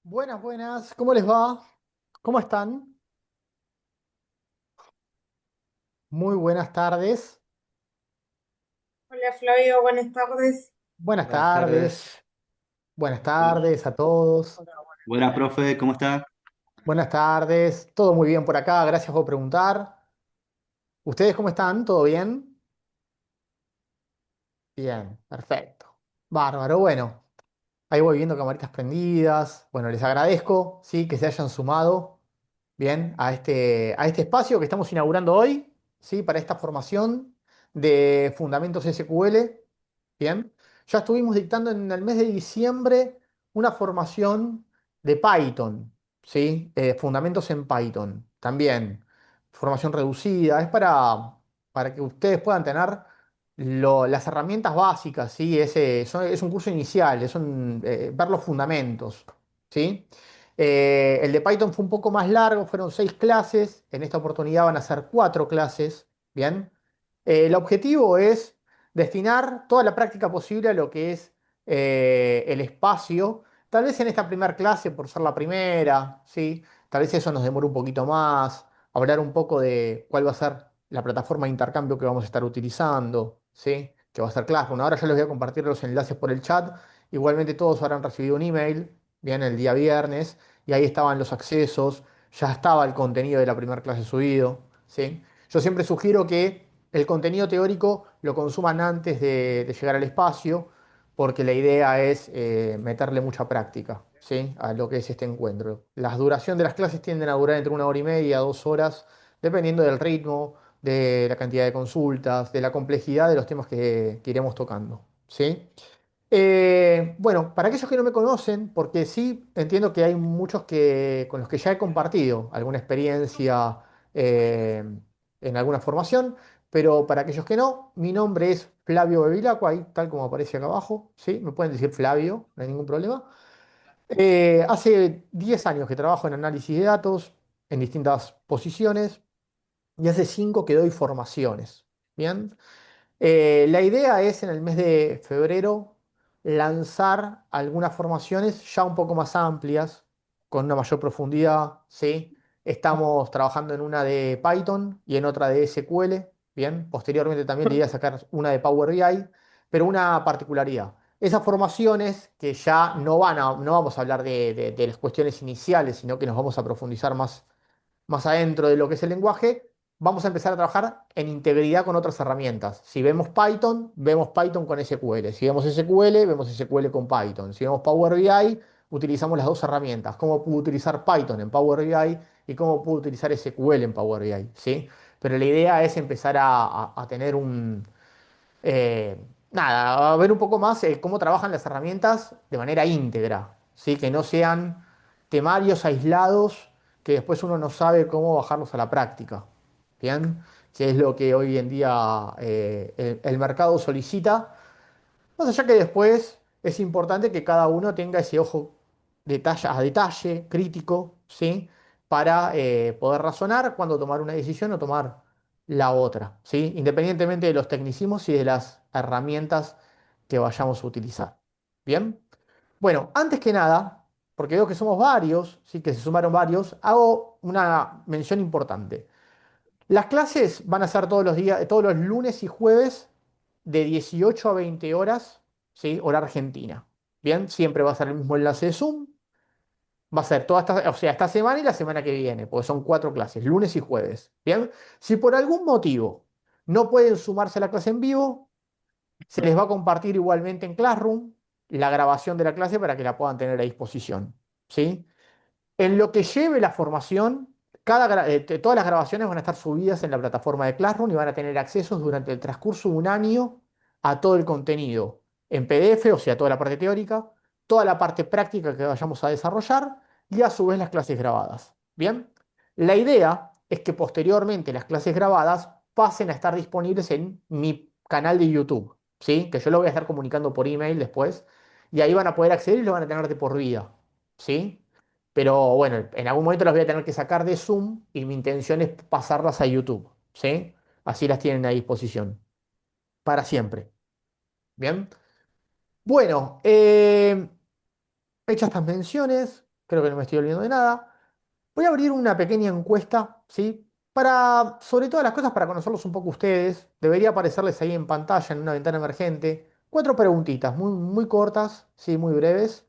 Buenas, buenas, ¿cómo les va? ¿Cómo están? Muy buenas tardes. Hola Flavio, buenas tardes. Buenas Buenas tardes. tardes. Buenas Bu- tardes a todos. Buenas, profe, ¿cómo está? Buenas tardes. Todo muy bien por acá, gracias por preguntar. ¿Ustedes cómo están? ¿Todo bien? Bien, perfecto. Bárbaro, bueno. Ahí voy viendo camaritas prendidas. Bueno, les agradezco, sí, que se hayan sumado, bien, a este espacio que estamos inaugurando hoy, sí, para esta formación de Fundamentos SQL. Bien, ya estuvimos dictando en el mes de diciembre una formación de Python, ¿sí? Fundamentos en Python, también. Formación reducida, es para que ustedes puedan tener las herramientas básicas, ¿sí? Es un curso inicial, ver los fundamentos, ¿sí? El de Python fue un poco más largo, fueron 6 clases, en esta oportunidad van a ser 4 clases, ¿bien? El objetivo es destinar toda la práctica posible a lo que es el espacio. Tal vez en esta primera clase, por ser la primera, ¿sí? Tal vez eso nos demore un poquito más, hablar un poco de cuál va a ser la plataforma de intercambio que vamos a estar utilizando, ¿sí? Que va a ser Classroom. Ahora yo les voy a compartir los enlaces por el chat. Igualmente todos habrán recibido un email, bien, el día viernes, y ahí estaban los accesos, ya estaba el contenido de la primera clase subido, ¿sí? Yo siempre sugiero que el contenido teórico lo consuman antes de llegar al espacio, porque la idea es meterle mucha práctica, ¿sí? A lo que es este encuentro. La duración de las clases tienden a durar entre 1 hora y media, 2 horas, dependiendo del ritmo, de la cantidad de consultas, de la complejidad de los temas que iremos tocando, ¿sí? Bueno, para aquellos que no me conocen, porque sí entiendo que hay muchos con los que ya he compartido alguna experiencia eh, en alguna formación, pero para aquellos que no, mi nombre es Flavio Bevilacqua, ahí tal como aparece acá abajo, ¿sí? Me pueden decir Flavio, no hay ningún problema. Hace 10 años que trabajo en análisis de datos en distintas posiciones y hace 5 que doy formaciones, ¿bien? La idea es en el mes de febrero lanzar algunas formaciones ya un poco más amplias, con una mayor profundidad, ¿sí? Estamos trabajando en una de Python y en otra de SQL, ¿bien? Posteriormente también le idea sacar una de Power BI, pero una particularidad. Esas formaciones que ya no vamos a hablar de las cuestiones iniciales, sino que nos vamos a profundizar más adentro de lo que es el lenguaje, vamos a empezar a trabajar en integridad con otras herramientas. Si vemos Python con SQL. Si vemos SQL, vemos SQL con Python. Si vemos Power BI, utilizamos las dos herramientas. ¿Cómo puedo utilizar Python en Power BI y cómo puedo utilizar SQL en Power BI? ¿Sí? Pero la idea es empezar a tener eh, nada, a ver un poco más cómo trabajan las herramientas de manera íntegra, ¿sí? Que no sean temarios aislados que después uno no sabe cómo bajarlos a la práctica, ¿bien? Que es lo que hoy en día el mercado solicita. Más allá que después es importante que cada uno tenga ese ojo a detalle, crítico, ¿sí? Para poder razonar cuando tomar una decisión o tomar la otra, ¿sí? Independientemente de los tecnicismos y de las herramientas que vayamos a utilizar. ¿Bien? Bueno, antes que nada, porque veo que somos varios, ¿sí? Que se sumaron varios, hago una mención importante. Las clases van a ser todos los días, todos los lunes y jueves de 18 a 20 horas, ¿sí? Hora argentina. Bien, siempre va a ser el mismo enlace de Zoom. Va a ser o sea, esta semana y la semana que viene, porque son 4 clases, lunes y jueves. Bien, si por algún motivo no pueden sumarse a la clase en vivo, se les va a compartir igualmente en Classroom la grabación de la clase para que la puedan tener a disposición. ¿Sí? En lo que lleve la formación, todas las grabaciones van a estar subidas en la plataforma de Classroom y van a tener accesos durante el transcurso de un año a todo el contenido en PDF, o sea, toda la parte teórica, toda la parte práctica que vayamos a desarrollar y a su vez las clases grabadas. Bien, la idea es que posteriormente las clases grabadas pasen a estar disponibles en mi canal de YouTube, ¿sí? Que yo lo voy a estar comunicando por email después y ahí van a poder acceder y lo van a tener de por vida, ¿sí? Pero bueno, en algún momento las voy a tener que sacar de Zoom y mi intención es pasarlas a YouTube, ¿sí? Así las tienen a disposición, para siempre. ¿Bien? Bueno, hechas estas menciones, Creo que no me estoy olvidando de nada. Voy a abrir una pequeña encuesta, ¿sí? Para, sobre todas las cosas, para conocerlos un poco ustedes. Debería aparecerles ahí en pantalla, en una ventana emergente. Cuatro preguntitas, muy, muy cortas, ¿sí? Muy breves.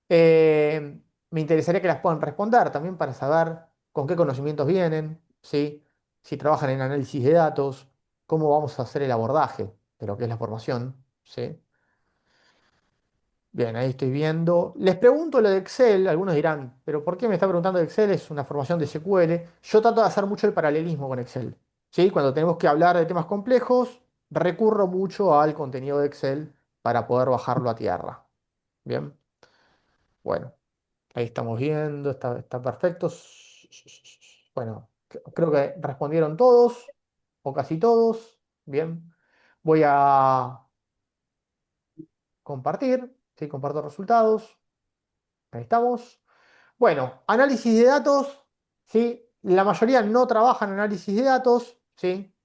Eh, Me interesaría que las puedan responder también para saber con qué conocimientos vienen, ¿sí? Si trabajan en análisis de datos, cómo vamos a hacer el abordaje de lo que es la formación, ¿sí? Bien, ahí estoy viendo. Les pregunto lo de Excel, algunos dirán, pero ¿por qué me está preguntando de Excel? Es una formación de SQL. Yo trato de hacer mucho el paralelismo con Excel, ¿sí? Cuando tenemos que hablar de temas complejos, recurro mucho al contenido de Excel para poder bajarlo a tierra. Bien, bueno. Ahí estamos viendo, está perfecto. Bueno, creo que respondieron todos, o casi todos. Bien, voy a compartir, ¿sí? Comparto resultados. Ahí estamos. Bueno, análisis de datos, ¿sí? La mayoría no trabaja en análisis de datos, ¿sí?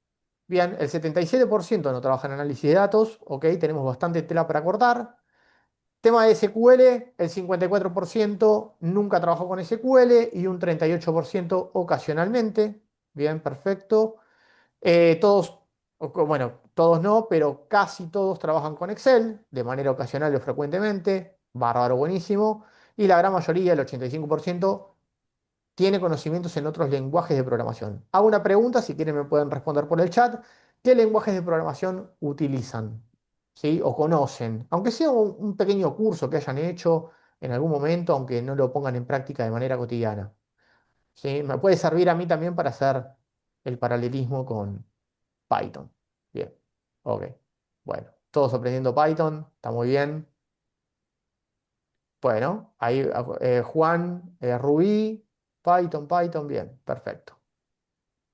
Bien, el 77% no trabaja en análisis de datos, ok, tenemos bastante tela para cortar. Tema de SQL, el 54% nunca trabajó con SQL y un 38% ocasionalmente. Bien, perfecto. Todos, bueno, todos no, pero casi todos trabajan con Excel de manera ocasional o frecuentemente. Bárbaro, buenísimo. Y la gran mayoría, el 85%, tiene conocimientos en otros lenguajes de programación. Hago una pregunta, si quieren me pueden responder por el chat. ¿Qué lenguajes de programación utilizan? ¿Sí? O conocen, aunque sea un pequeño curso que hayan hecho en algún momento, aunque no lo pongan en práctica de manera cotidiana. ¿Sí? Me puede servir a mí también para hacer el paralelismo con Python. Bien, ok. Bueno, todos aprendiendo Python, está muy bien. Bueno, ahí Juan, Rubí, Python, bien, perfecto.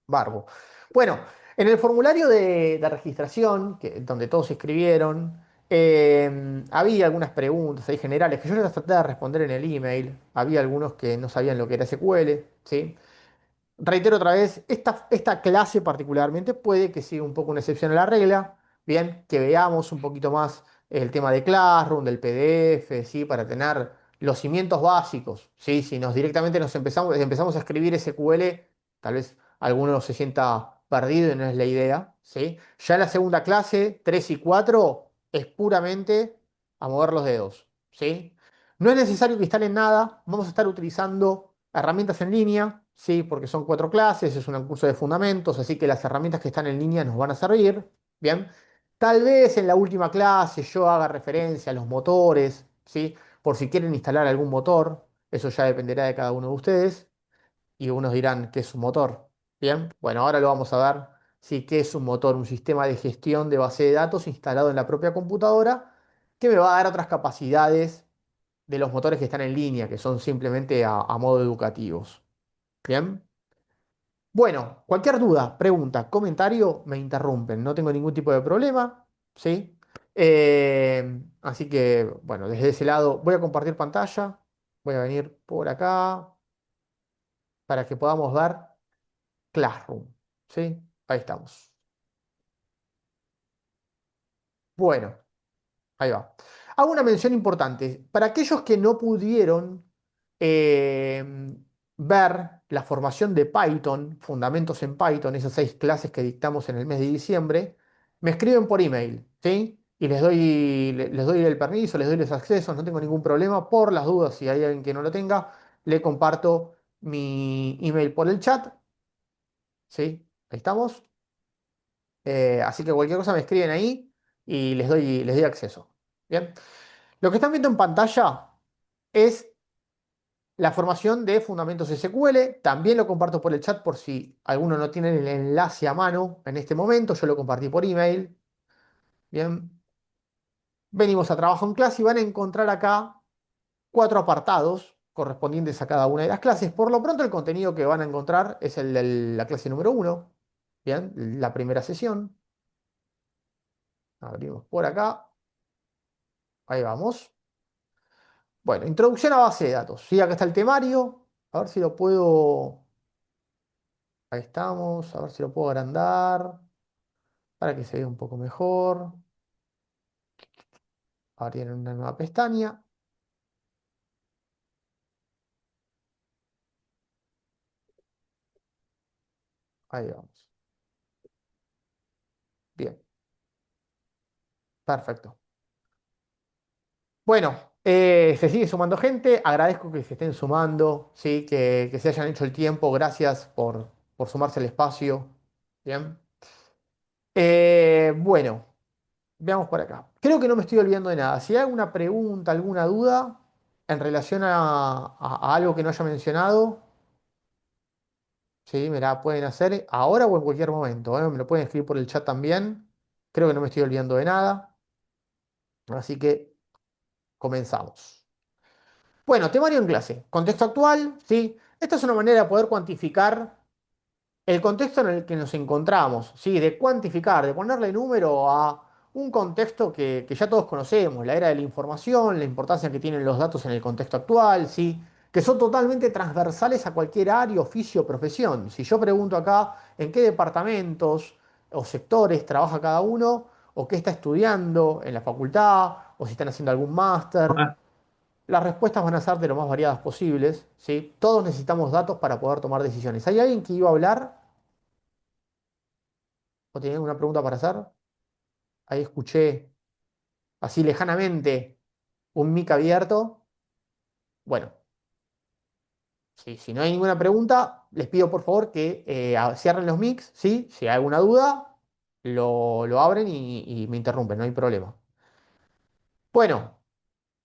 Barbo. Bueno, en el formulario de registración, donde todos escribieron, había algunas preguntas ahí generales que yo las traté de responder en el email. Había algunos que no sabían lo que era SQL, ¿sí? Reitero otra vez, esta clase particularmente puede que sea un poco una excepción a la regla, bien, que veamos un poquito más el tema de Classroom, del PDF, ¿sí? Para tener los cimientos básicos, ¿sí? Si directamente empezamos a escribir SQL, tal vez alguno se sienta perdido y no es la idea, ¿sí? Ya en la segunda clase, 3 y 4 es puramente a mover los dedos, ¿sí? No es necesario que instalen nada, vamos a estar utilizando herramientas en línea, sí, porque son cuatro clases, es un curso de fundamentos, así que las herramientas que están en línea nos van a servir. Bien, tal vez en la última clase yo haga referencia a los motores, sí, por si quieren instalar algún motor, eso ya dependerá de cada uno de ustedes, y unos dirán qué es un motor. Bien, bueno, ahora lo vamos a ver. Sí, qué es un motor, un sistema de gestión de base de datos instalado en la propia computadora que me va a dar otras capacidades de los motores que están en línea, que son simplemente a modo educativos. Bien. Bueno, cualquier duda, pregunta, comentario, me interrumpen. No tengo ningún tipo de problema. ¿Sí? Así que, bueno, desde ese lado voy a compartir pantalla. Voy a venir por acá para que podamos ver Classroom. ¿Sí? Ahí estamos. Bueno. Ahí va. Hago una mención importante. Para aquellos que no pudieron eh, ver la formación de Python, Fundamentos en Python, esas 6 clases que dictamos en el mes de diciembre, me escriben por email, ¿sí? Y les doy el permiso, les doy los accesos, no tengo ningún problema. Por las dudas, si hay alguien que no lo tenga, le comparto mi email por el chat, ¿sí? Ahí estamos. Así que cualquier cosa me escriben ahí y les doy acceso. Bien. Lo que están viendo en pantalla es la formación de Fundamentos SQL. También lo comparto por el chat por si alguno no tiene el enlace a mano en este momento. Yo lo compartí por email. Bien. Venimos a trabajo en clase y van a encontrar acá 4 apartados correspondientes a cada una de las clases. Por lo pronto el contenido que van a encontrar es el de la clase número 1. Bien, la primera sesión. Abrimos por acá. Ahí vamos. Bueno, introducción a base de datos. Sí, acá está el temario. A ver si lo puedo. Ahí estamos. A ver si lo puedo agrandar para que se vea un poco mejor. Abrir una nueva pestaña. Ahí vamos. Bien, perfecto. Bueno, se sigue sumando gente. Agradezco que se estén sumando, ¿sí? Que se hayan hecho el tiempo. Gracias por sumarse al espacio. Bien. Bueno, veamos por acá. Creo que no me estoy olvidando de nada. Si hay alguna pregunta, alguna duda en relación a algo que no haya mencionado, sí, me la pueden hacer ahora o en cualquier momento, ¿eh? Me lo pueden escribir por el chat también. Creo que no me estoy olvidando de nada. Así que comenzamos. Bueno, temario en clase. Contexto actual, ¿sí? Esta es una manera de poder cuantificar el contexto en el que nos encontramos, ¿sí? De cuantificar, de ponerle número a un contexto que ya todos conocemos, la era de la información, la importancia que tienen los datos en el contexto actual, ¿sí? Que son totalmente transversales a cualquier área, oficio o profesión. Si yo pregunto acá en qué departamentos o sectores trabaja cada uno, o qué está estudiando en la facultad, o si están haciendo algún máster, Hola. las respuestas van a ser de lo más variadas posibles, ¿sí? Todos necesitamos datos para poder tomar decisiones. ¿Hay alguien que iba a hablar o tenía alguna pregunta para hacer? Ahí escuché así lejanamente un mic abierto. Bueno, si no hay ninguna pregunta, les pido por favor que cierren los mics, ¿sí? Si hay alguna duda, lo abren y me interrumpen, no hay problema. Bueno.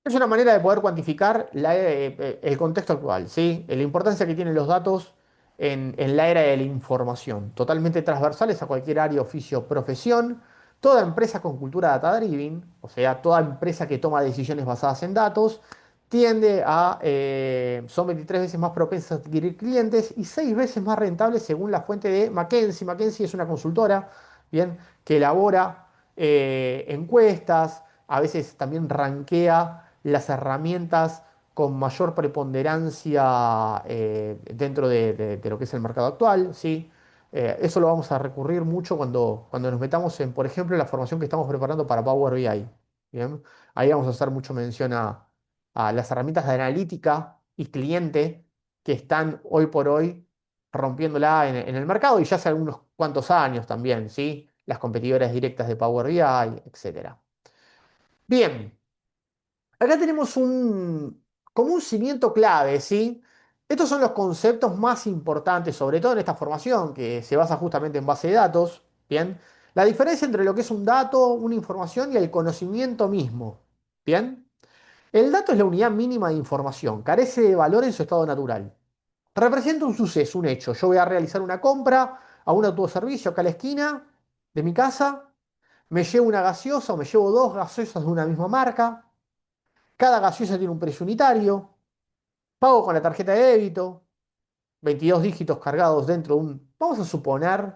Es una manera de poder cuantificar el contexto actual, ¿sí? La importancia que tienen los datos en la era de la información, totalmente transversales a cualquier área, oficio, profesión. Toda empresa con cultura data-driven, o sea, toda empresa que toma decisiones basadas en datos, son 23 veces más propensas a adquirir clientes y 6 veces más rentables según la fuente de McKinsey. McKinsey es una consultora, bien, que elabora encuestas, a veces también rankea las herramientas con mayor preponderancia dentro de lo que es el mercado actual, ¿sí? Eso lo vamos a recurrir mucho cuando nos metamos en, por ejemplo, la formación que estamos preparando para Power BI. ¿Bien? Ahí vamos a hacer mucho mención a las herramientas de analítica y cliente que están hoy por hoy rompiéndola en el mercado y ya hace algunos cuantos años también, ¿sí? Las competidoras directas de Power BI, etcétera. Bien, acá tenemos como un cimiento clave, ¿sí? Estos son los conceptos más importantes, sobre todo en esta formación, que se basa justamente en base de datos, ¿bien? La diferencia entre lo que es un dato, una información y el conocimiento mismo, ¿bien? El dato es la unidad mínima de información, carece de valor en su estado natural. Representa un suceso, un hecho. Yo voy a realizar una compra a un autoservicio acá a la esquina de mi casa, me llevo una gaseosa o me llevo dos gaseosas de una misma marca. Cada gaseosa tiene un precio unitario. Pago con la tarjeta de débito. 22 dígitos cargados dentro de vamos a suponer,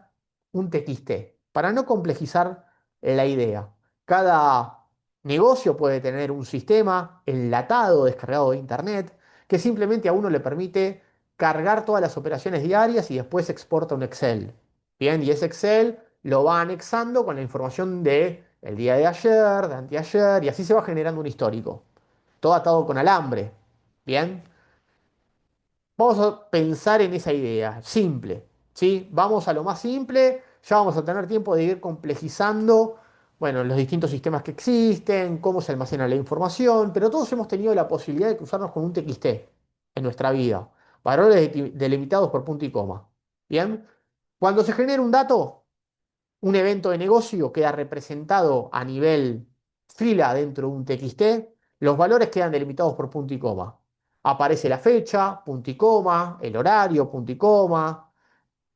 un TXT, para no complejizar la idea. Cada negocio puede tener un sistema enlatado, descargado de Internet, que simplemente a uno le permite cargar todas las operaciones diarias y después exporta un Excel. Bien, y ese Excel lo va anexando con la información de el día de ayer, de anteayer, y así se va generando un histórico. Todo atado con alambre. Bien. Vamos a pensar en esa idea, simple, ¿sí? Vamos a lo más simple, ya vamos a tener tiempo de ir complejizando, bueno, los distintos sistemas que existen, cómo se almacena la información, pero todos hemos tenido la posibilidad de cruzarnos con un TXT en nuestra vida, valores delimitados por punto y coma, ¿bien? Cuando se genera un dato, un evento de negocio queda representado a nivel fila dentro de un TXT, los valores quedan delimitados por punto y coma. Aparece la fecha, punto y coma, el horario, punto y coma,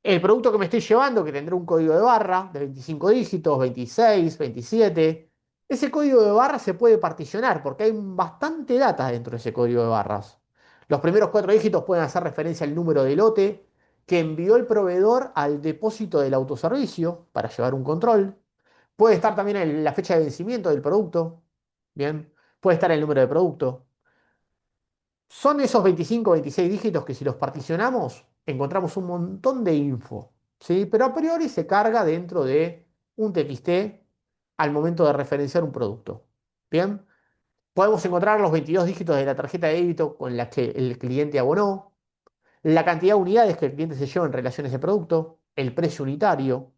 el producto que me estoy llevando, que tendrá un código de barra de 25 dígitos, 26, 27. Ese código de barra se puede particionar porque hay bastante data dentro de ese código de barras. Los primeros cuatro dígitos pueden hacer referencia al número de lote que envió el proveedor al depósito del autoservicio para llevar un control. Puede estar también la fecha de vencimiento del producto. Bien. Puede estar el número de producto. Son esos 25 o 26 dígitos que si los particionamos, encontramos un montón de info, ¿sí? Pero a priori se carga dentro de un TXT al momento de referenciar un producto. ¿Bien? Podemos encontrar los 22 dígitos de la tarjeta de débito con la que el cliente abonó, la cantidad de unidades que el cliente se lleva en relación a ese producto, el precio unitario.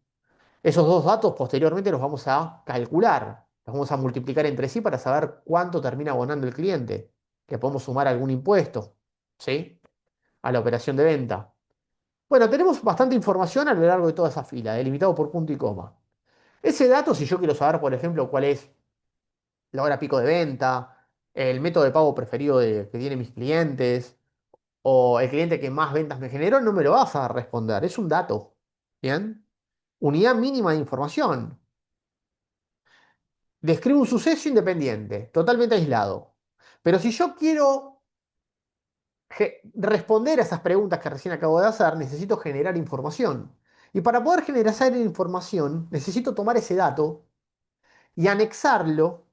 Esos dos datos posteriormente los vamos a calcular, los vamos a multiplicar entre sí para saber cuánto termina abonando el cliente. Le podemos sumar algún impuesto, ¿sí? A la operación de venta. Bueno, tenemos bastante información a lo largo de toda esa fila, delimitado por punto y coma. Ese dato, si yo quiero saber, por ejemplo, cuál es la hora pico de venta, el método de pago preferido que tienen mis clientes, o el cliente que más ventas me generó, no me lo vas a responder. Es un dato. ¿Bien? Unidad mínima de información. Describe un suceso independiente, totalmente aislado. Pero si yo quiero responder a esas preguntas que recién acabo de hacer, necesito generar información. Y para poder generar esa información, necesito tomar ese dato y anexarlo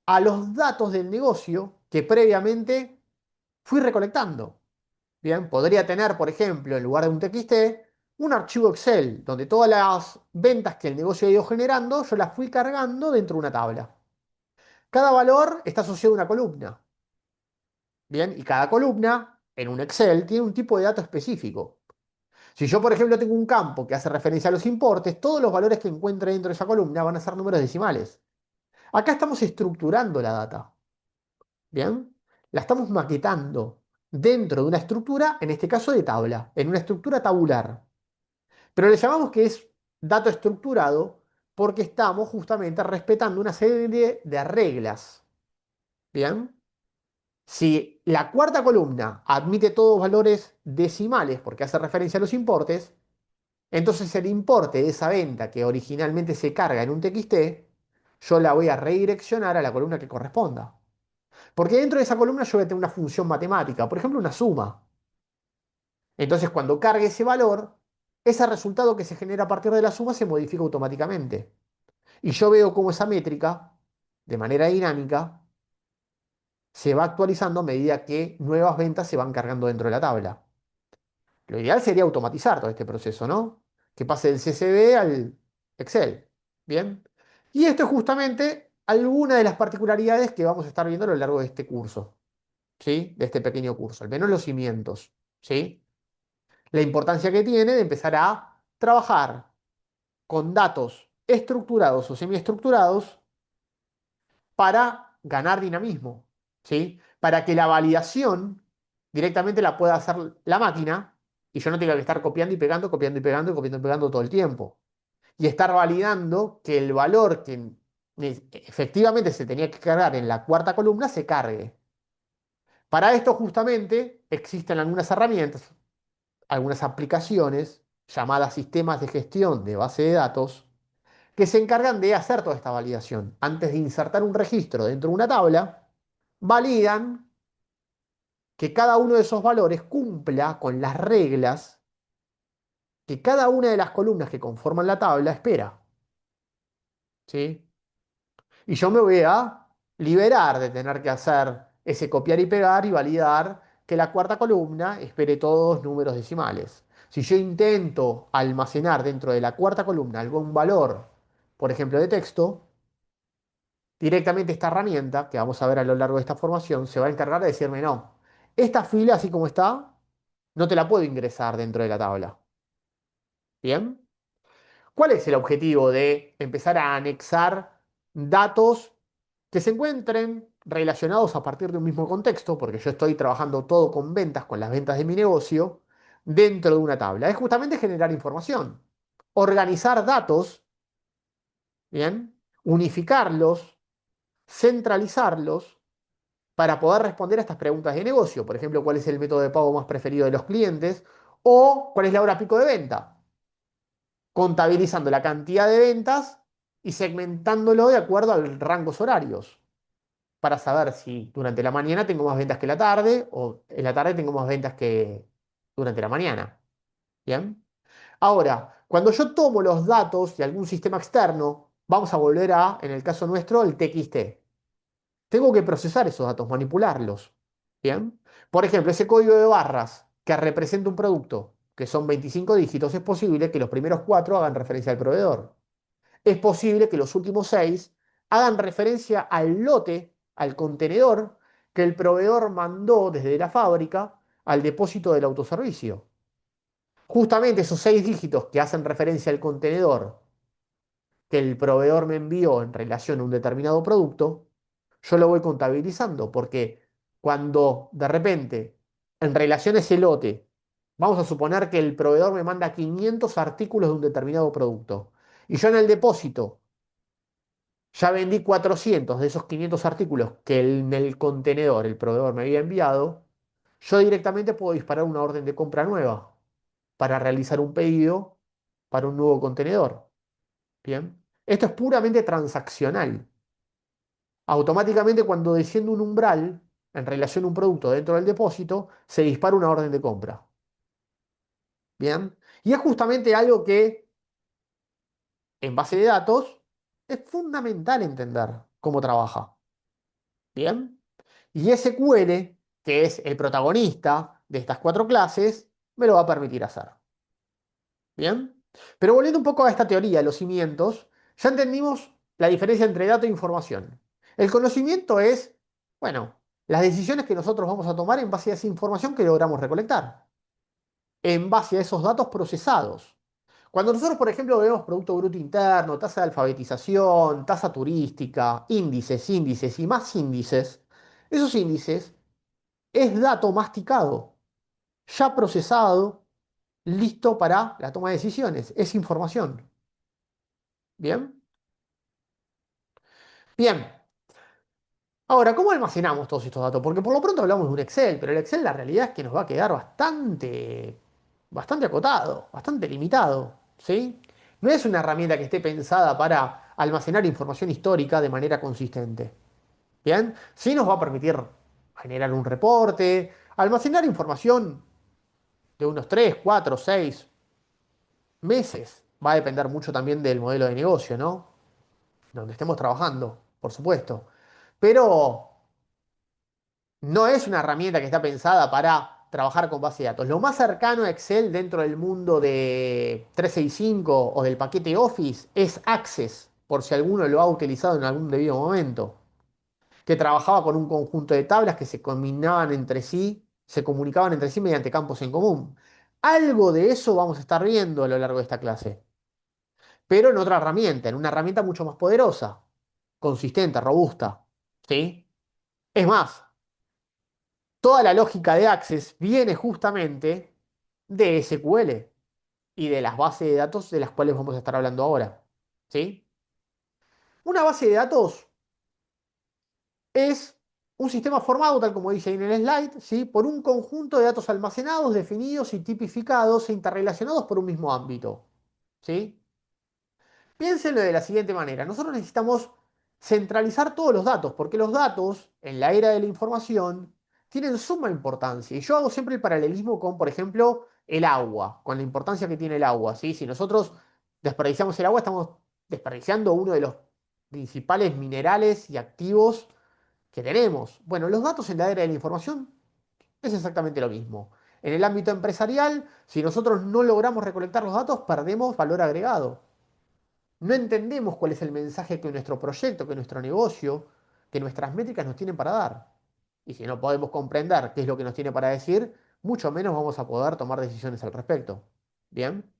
a los datos del negocio que previamente fui recolectando. Bien, podría tener, por ejemplo, en lugar de un TXT, un archivo Excel donde todas las ventas que el negocio ha ido generando, yo las fui cargando dentro de una tabla. Cada valor está asociado a una columna. Bien, y cada columna en un Excel tiene un tipo de dato específico. Si yo, por ejemplo, tengo un campo que hace referencia a los importes, todos los valores que encuentre dentro de esa columna van a ser números decimales. Acá estamos estructurando la data. Bien, la estamos maquetando dentro de una estructura, en este caso de tabla, en una estructura tabular. Pero le llamamos que es dato estructurado porque estamos justamente respetando una serie de reglas. Bien. Si la cuarta columna admite todos valores decimales porque hace referencia a los importes, entonces el importe de esa venta que originalmente se carga en un TXT, yo la voy a redireccionar a la columna que corresponda. Porque dentro de esa columna yo voy a tener una función matemática, por ejemplo, una suma. Entonces cuando cargue ese valor, ese resultado que se genera a partir de la suma se modifica automáticamente. Y yo veo cómo esa métrica, de manera dinámica, se va actualizando a medida que nuevas ventas se van cargando dentro de la tabla. Lo ideal sería automatizar todo este proceso, ¿no? Que pase del CSV al Excel. Bien. Y esto es justamente alguna de las particularidades que vamos a estar viendo a lo largo de este curso, ¿sí? De este pequeño curso, al menos los cimientos, ¿sí? La importancia que tiene de empezar a trabajar con datos estructurados o semiestructurados para ganar dinamismo, ¿sí? Para que la validación directamente la pueda hacer la máquina y yo no tenga que estar copiando y pegando, copiando y pegando, copiando y pegando todo el tiempo. Y estar validando que el valor que efectivamente se tenía que cargar en la cuarta columna se cargue. Para esto justamente existen algunas herramientas, algunas aplicaciones llamadas sistemas de gestión de base de datos que se encargan de hacer toda esta validación. Antes de insertar un registro dentro de una tabla, validan que cada uno de esos valores cumpla con las reglas que cada una de las columnas que conforman la tabla espera. ¿Sí? Y yo me voy a liberar de tener que hacer ese copiar y pegar y validar que la cuarta columna espere todos números decimales. Si yo intento almacenar dentro de la cuarta columna algún valor, por ejemplo, de texto, directamente esta herramienta, que vamos a ver a lo largo de esta formación, se va a encargar de decirme, no, esta fila así como está, no te la puedo ingresar dentro de la tabla. ¿Bien? ¿Cuál es el objetivo de empezar a anexar datos que se encuentren relacionados a partir de un mismo contexto? Porque yo estoy trabajando todo con ventas, con las ventas de mi negocio, dentro de una tabla. Es justamente generar información, organizar datos, ¿bien? Unificarlos, centralizarlos para poder responder a estas preguntas de negocio. Por ejemplo, ¿cuál es el método de pago más preferido de los clientes? O ¿cuál es la hora pico de venta? Contabilizando la cantidad de ventas y segmentándolo de acuerdo a los rangos horarios, para saber si durante la mañana tengo más ventas que la tarde o en la tarde tengo más ventas que durante la mañana. ¿Bien? Ahora, cuando yo tomo los datos de algún sistema externo, vamos a volver a, en el caso nuestro, el TXT. Tengo que procesar esos datos, manipularlos. ¿Bien? Por ejemplo, ese código de barras que representa un producto, que son 25 dígitos, es posible que los primeros 4 hagan referencia al proveedor. Es posible que los últimos 6 hagan referencia al lote, al contenedor que el proveedor mandó desde la fábrica al depósito del autoservicio. Justamente esos 6 dígitos que hacen referencia al contenedor que el proveedor me envió en relación a un determinado producto, yo lo voy contabilizando, porque cuando de repente, en relación a ese lote, vamos a suponer que el proveedor me manda 500 artículos de un determinado producto, y yo en el depósito ya vendí 400 de esos 500 artículos que en el contenedor el proveedor me había enviado, yo directamente puedo disparar una orden de compra nueva para realizar un pedido para un nuevo contenedor. Bien. Esto es puramente transaccional. Automáticamente cuando desciende un umbral en relación a un producto dentro del depósito, se dispara una orden de compra. Bien. Y es justamente algo que en base de datos es fundamental entender cómo trabaja. Bien. Y SQL, que es el protagonista de estas 4 clases, me lo va a permitir hacer. Bien. Pero volviendo un poco a esta teoría, los cimientos, ya entendimos la diferencia entre dato e información. El conocimiento es, bueno, las decisiones que nosotros vamos a tomar en base a esa información que logramos recolectar, en base a esos datos procesados. Cuando nosotros, por ejemplo, vemos Producto Bruto Interno, tasa de alfabetización, tasa turística, índices y más índices, esos índices es dato masticado, ya procesado, listo para la toma de decisiones, es información. ¿Bien? Bien. Ahora, ¿cómo almacenamos todos estos datos? Porque por lo pronto hablamos de un Excel, pero el Excel la realidad es que nos va a quedar bastante acotado, bastante limitado, ¿sí? No es una herramienta que esté pensada para almacenar información histórica de manera consistente. ¿Bien? Sí nos va a permitir generar un reporte, almacenar información de unos 3, 4, 6 meses. Va a depender mucho también del modelo de negocio, ¿no? Donde estemos trabajando, por supuesto. Pero no es una herramienta que está pensada para trabajar con base de datos. Lo más cercano a Excel dentro del mundo de 365 o del paquete Office es Access, por si alguno lo ha utilizado en algún debido momento, que trabajaba con un conjunto de tablas que se combinaban entre sí, se comunicaban entre sí mediante campos en común. Algo de eso vamos a estar viendo a lo largo de esta clase, pero en otra herramienta, en una herramienta mucho más poderosa, consistente, robusta. ¿Sí? Es más, toda la lógica de Access viene justamente de SQL y de las bases de datos de las cuales vamos a estar hablando ahora. ¿Sí? Una base de datos es un sistema formado, tal como dice ahí en el slide, ¿sí? Por un conjunto de datos almacenados, definidos y tipificados e interrelacionados por un mismo ámbito. ¿Sí? Piénsenlo de la siguiente manera. Nosotros necesitamos centralizar todos los datos, porque los datos, en la era de la información, tienen suma importancia. Y yo hago siempre el paralelismo con, por ejemplo, el agua, con la importancia que tiene el agua. ¿Sí? Si nosotros desperdiciamos el agua, estamos desperdiciando uno de los principales minerales y activos que tenemos. Bueno, los datos en la era de la información es exactamente lo mismo. En el ámbito empresarial, si nosotros no logramos recolectar los datos, perdemos valor agregado. No entendemos cuál es el mensaje que nuestro proyecto, que nuestro negocio, que nuestras métricas nos tienen para dar. Y si no podemos comprender qué es lo que nos tiene para decir, mucho menos vamos a poder tomar decisiones al respecto. ¿Bien?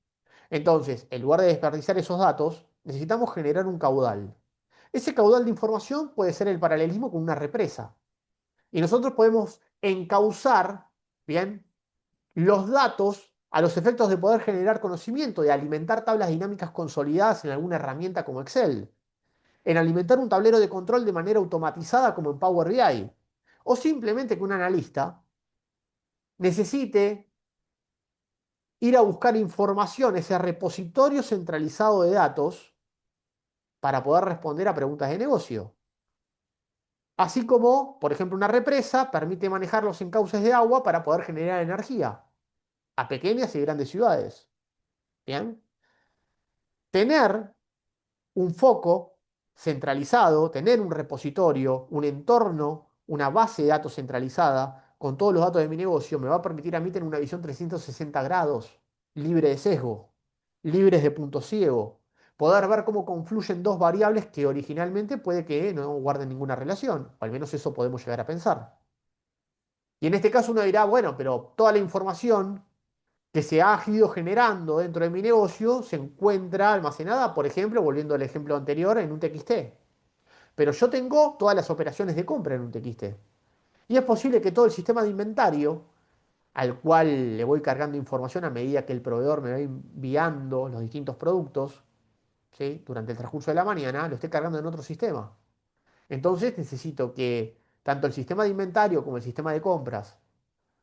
Entonces, en lugar de desperdiciar esos datos, necesitamos generar un caudal. Ese caudal de información puede ser el paralelismo con una represa. Y nosotros podemos encauzar, ¿bien?, los datos a los efectos de poder generar conocimiento, de alimentar tablas dinámicas consolidadas en alguna herramienta como Excel, en alimentar un tablero de control de manera automatizada como en Power BI, o simplemente que un analista necesite ir a buscar información, ese repositorio centralizado de datos, para poder responder a preguntas de negocio. Así como, por ejemplo, una represa permite manejar los encauces de agua para poder generar energía a pequeñas y grandes ciudades. ¿Bien? Tener un foco centralizado, tener un repositorio, un entorno, una base de datos centralizada con todos los datos de mi negocio, me va a permitir a mí tener una visión 360 grados, libre de sesgo, libres de punto ciego, poder ver cómo confluyen dos variables que originalmente puede que no guarden ninguna relación, o al menos eso podemos llegar a pensar. Y en este caso uno dirá, bueno, pero toda la información que se ha ido generando dentro de mi negocio se encuentra almacenada, por ejemplo, volviendo al ejemplo anterior, en un TXT. Pero yo tengo todas las operaciones de compra en un TXT. Y es posible que todo el sistema de inventario, al cual le voy cargando información a medida que el proveedor me va enviando los distintos productos, ¿sí? Durante el transcurso de la mañana, lo esté cargando en otro sistema. Entonces necesito que tanto el sistema de inventario como el sistema de compras,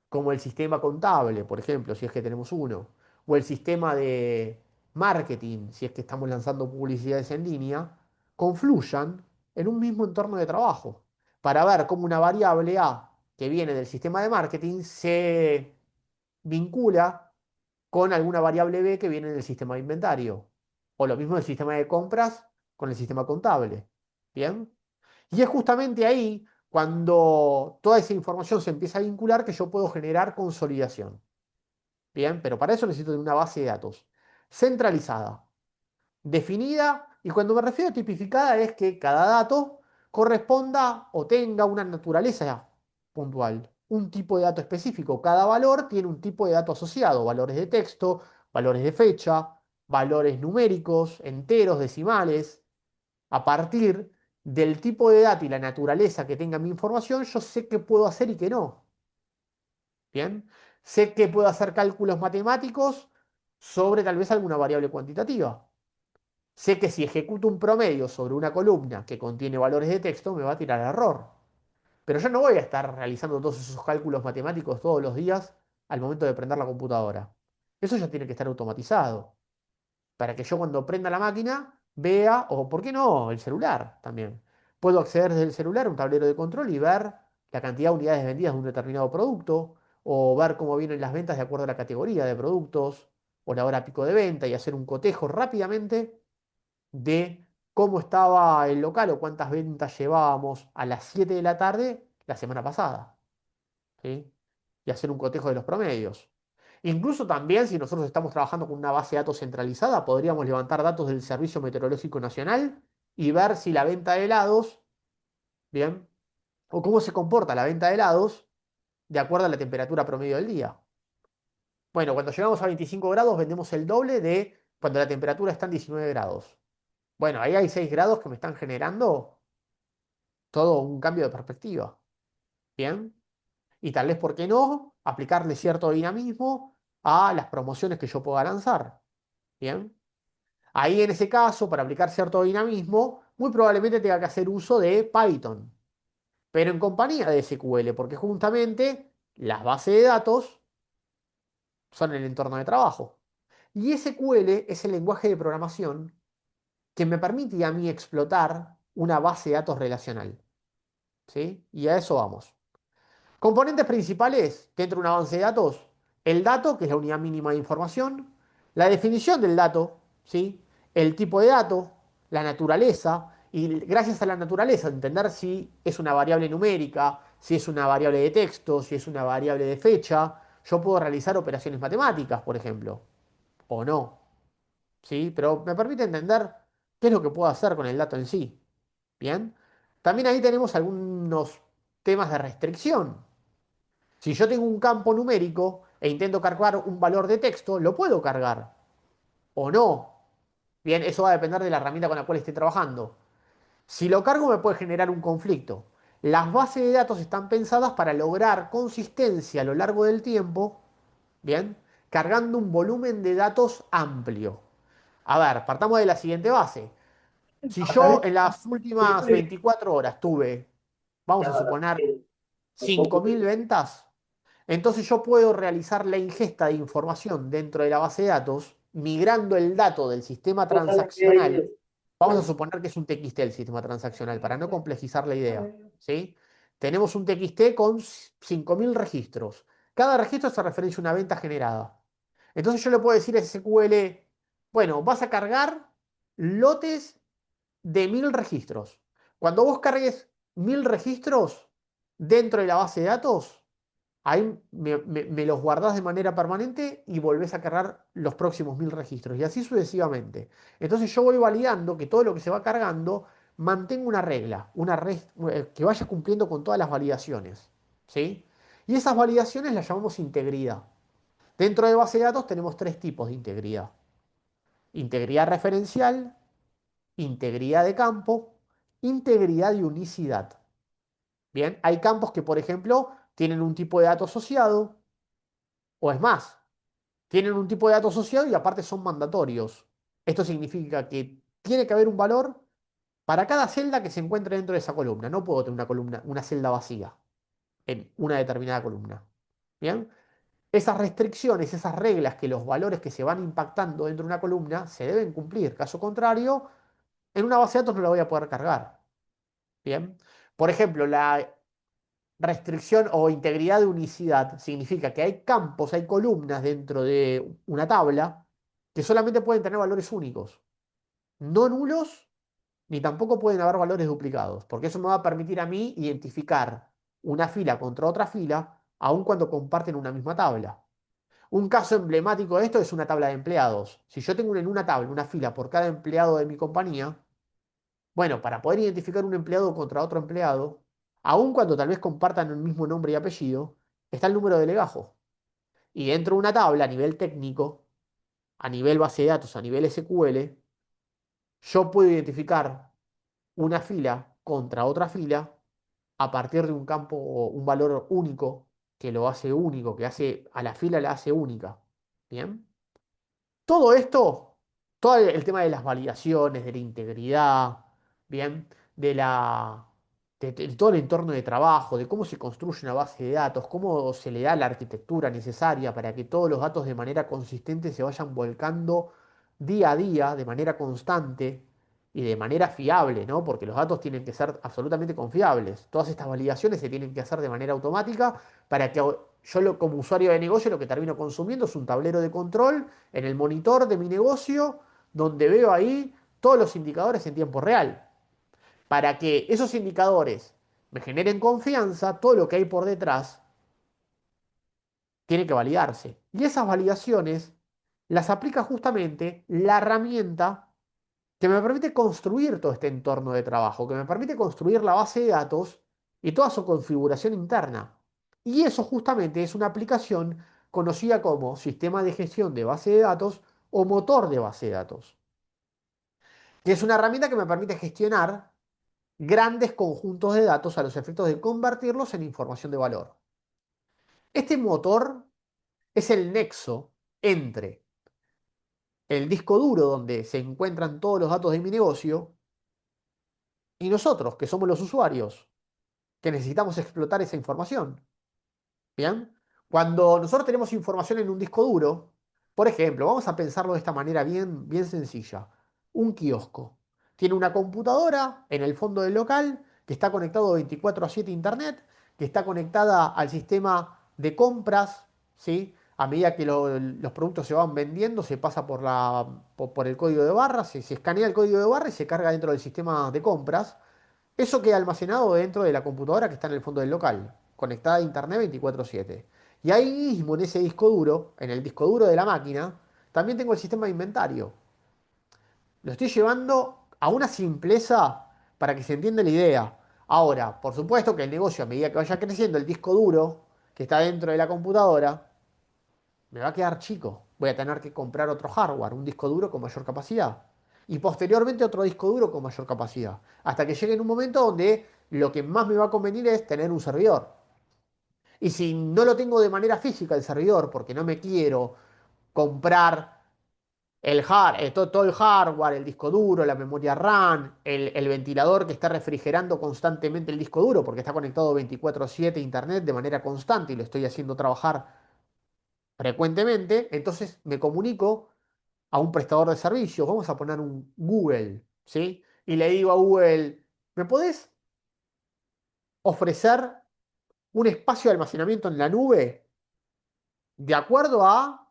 como el sistema contable, por ejemplo, si es que tenemos uno, o el sistema de marketing, si es que estamos lanzando publicidades en línea, confluyan en un mismo entorno de trabajo, para ver cómo una variable A que viene del sistema de marketing se vincula con alguna variable B que viene del sistema de inventario, o lo mismo del sistema de compras con el sistema contable. ¿Bien? Y es justamente ahí cuando toda esa información se empieza a vincular que yo puedo generar consolidación. Bien, pero para eso necesito de una base de datos centralizada, definida, y cuando me refiero a tipificada es que cada dato corresponda o tenga una naturaleza puntual, un tipo de dato específico. Cada valor tiene un tipo de dato asociado, valores de texto, valores de fecha, valores numéricos, enteros, decimales. A partir del tipo de dato y la naturaleza que tenga mi información, yo sé qué puedo hacer y qué no. Bien, sé que puedo hacer cálculos matemáticos sobre tal vez alguna variable cuantitativa. Sé que si ejecuto un promedio sobre una columna que contiene valores de texto, me va a tirar error. Pero yo no voy a estar realizando todos esos cálculos matemáticos todos los días al momento de prender la computadora. Eso ya tiene que estar automatizado para que yo cuando prenda la máquina vea, o por qué no, el celular también. Puedo acceder desde el celular a un tablero de control y ver la cantidad de unidades vendidas de un determinado producto, o ver cómo vienen las ventas de acuerdo a la categoría de productos, o la hora pico de venta, y hacer un cotejo rápidamente de cómo estaba el local o cuántas ventas llevábamos a las 7 de la tarde la semana pasada. ¿Sí? Y hacer un cotejo de los promedios. Incluso también, si nosotros estamos trabajando con una base de datos centralizada, podríamos levantar datos del Servicio Meteorológico Nacional y ver si la venta de helados, bien, o cómo se comporta la venta de helados de acuerdo a la temperatura promedio del día. Bueno, cuando llegamos a 25 grados vendemos el doble de cuando la temperatura está en 19 grados. Bueno, ahí hay 6 grados que me están generando todo un cambio de perspectiva. Bien. Y tal vez, ¿por qué no? Aplicarle cierto dinamismo a las promociones que yo pueda lanzar. Bien. Ahí en ese caso, para aplicar cierto dinamismo, muy probablemente tenga que hacer uso de Python, pero en compañía de SQL, porque justamente las bases de datos son el entorno de trabajo. Y SQL es el lenguaje de programación que me permite a mí explotar una base de datos relacional. ¿Sí? Y a eso vamos. Componentes principales dentro de un avance de datos. El dato, que es la unidad mínima de información. La definición del dato, ¿sí? El tipo de dato, la naturaleza. Y gracias a la naturaleza, entender si es una variable numérica, si es una variable de texto, si es una variable de fecha. Yo puedo realizar operaciones matemáticas, por ejemplo. O no. ¿Sí? Pero me permite entender qué es lo que puedo hacer con el dato en sí. Bien. También ahí tenemos algunos temas de restricción. Si yo tengo un campo numérico e intento cargar un valor de texto, lo puedo cargar o no. Bien, eso va a depender de la herramienta con la cual esté trabajando. Si lo cargo me puede generar un conflicto. Las bases de datos están pensadas para lograr consistencia a lo largo del tiempo, bien, cargando un volumen de datos amplio. A ver, partamos de la siguiente base. Si yo en las últimas 24 horas tuve, vamos a suponer, 5.000 ventas, entonces yo puedo realizar la ingesta de información dentro de la base de datos, migrando el dato del sistema transaccional. Vamos a suponer que es un TXT el sistema transaccional, para no complejizar la idea. ¿Sí? Tenemos un TXT con 5.000 registros. Cada registro se referencia a una venta generada. Entonces yo le puedo decir a SQL, bueno, vas a cargar lotes de 1.000 registros. Cuando vos cargues 1.000 registros dentro de la base de datos, ahí me los guardás de manera permanente y volvés a cargar los próximos 1.000 registros. Y así sucesivamente. Entonces yo voy validando que todo lo que se va cargando mantenga una regla, que vaya cumpliendo con todas las validaciones. ¿Sí? Y esas validaciones las llamamos integridad. Dentro de base de datos tenemos tres tipos de integridad. Integridad referencial, integridad de campo, integridad y unicidad. Bien, hay campos que, por ejemplo, tienen un tipo de dato asociado, o es más, tienen un tipo de dato asociado y aparte son mandatorios. Esto significa que tiene que haber un valor para cada celda que se encuentre dentro de esa columna. No puedo tener una columna, una celda vacía en una determinada columna. Bien, esas restricciones, esas reglas que los valores que se van impactando dentro de una columna se deben cumplir. Caso contrario, en una base de datos no la voy a poder cargar. Bien, por ejemplo, la restricción o integridad de unicidad significa que hay campos, hay columnas dentro de una tabla que solamente pueden tener valores únicos, no nulos, ni tampoco pueden haber valores duplicados, porque eso me va a permitir a mí identificar una fila contra otra fila, aun cuando comparten una misma tabla. Un caso emblemático de esto es una tabla de empleados. Si yo tengo en una tabla una fila por cada empleado de mi compañía, bueno, para poder identificar un empleado contra otro empleado, aun cuando tal vez compartan el mismo nombre y apellido, está el número de legajo. Y dentro de una tabla a nivel técnico, a nivel base de datos, a nivel SQL, yo puedo identificar una fila contra otra fila a partir de un campo o un valor único que lo hace único, que hace a la fila la hace única. ¿Bien? Todo esto, todo el tema de las validaciones, de la integridad, bien, de todo el entorno de trabajo, de cómo se construye una base de datos, cómo se le da la arquitectura necesaria para que todos los datos de manera consistente se vayan volcando día a día, de manera constante y de manera fiable, ¿no? Porque los datos tienen que ser absolutamente confiables. Todas estas validaciones se tienen que hacer de manera automática para que como usuario de negocio lo que termino consumiendo es un tablero de control en el monitor de mi negocio, donde veo ahí todos los indicadores en tiempo real. Para que esos indicadores me generen confianza, todo lo que hay por detrás tiene que validarse. Y esas validaciones las aplica justamente la herramienta que me permite construir todo este entorno de trabajo, que me permite construir la base de datos y toda su configuración interna. Y eso justamente es una aplicación conocida como sistema de gestión de base de datos o motor de base de datos, que es una herramienta que me permite gestionar grandes conjuntos de datos a los efectos de convertirlos en información de valor. Este motor es el nexo entre el disco duro donde se encuentran todos los datos de mi negocio y nosotros, que somos los usuarios, que necesitamos explotar esa información. ¿Bien? Cuando nosotros tenemos información en un disco duro, por ejemplo, vamos a pensarlo de esta manera bien, bien sencilla. Un kiosco. Tiene una computadora en el fondo del local que está conectado 24/7 a Internet, que está conectada al sistema de compras, ¿sí? A medida que los productos se van vendiendo, se pasa por el código de barra, se escanea el código de barra y se carga dentro del sistema de compras. Eso queda almacenado dentro de la computadora que está en el fondo del local, conectada a internet 24/7. Y ahí mismo, en ese disco duro, en el disco duro de la máquina, también tengo el sistema de inventario. Lo estoy llevando a una simpleza para que se entienda la idea. Ahora, por supuesto que el negocio, a medida que vaya creciendo, el disco duro que está dentro de la computadora, me va a quedar chico. Voy a tener que comprar otro hardware, un disco duro con mayor capacidad. Y posteriormente otro disco duro con mayor capacidad. Hasta que llegue en un momento donde lo que más me va a convenir es tener un servidor. Y si no lo tengo de manera física el servidor, porque no me quiero comprar todo el hardware, el disco duro, la memoria RAM, el ventilador que está refrigerando constantemente el disco duro, porque está conectado 24/7 a internet de manera constante y lo estoy haciendo trabajar frecuentemente, entonces me comunico a un prestador de servicios, vamos a poner un Google, ¿sí? Y le digo a Google, ¿me podés ofrecer un espacio de almacenamiento en la nube de acuerdo a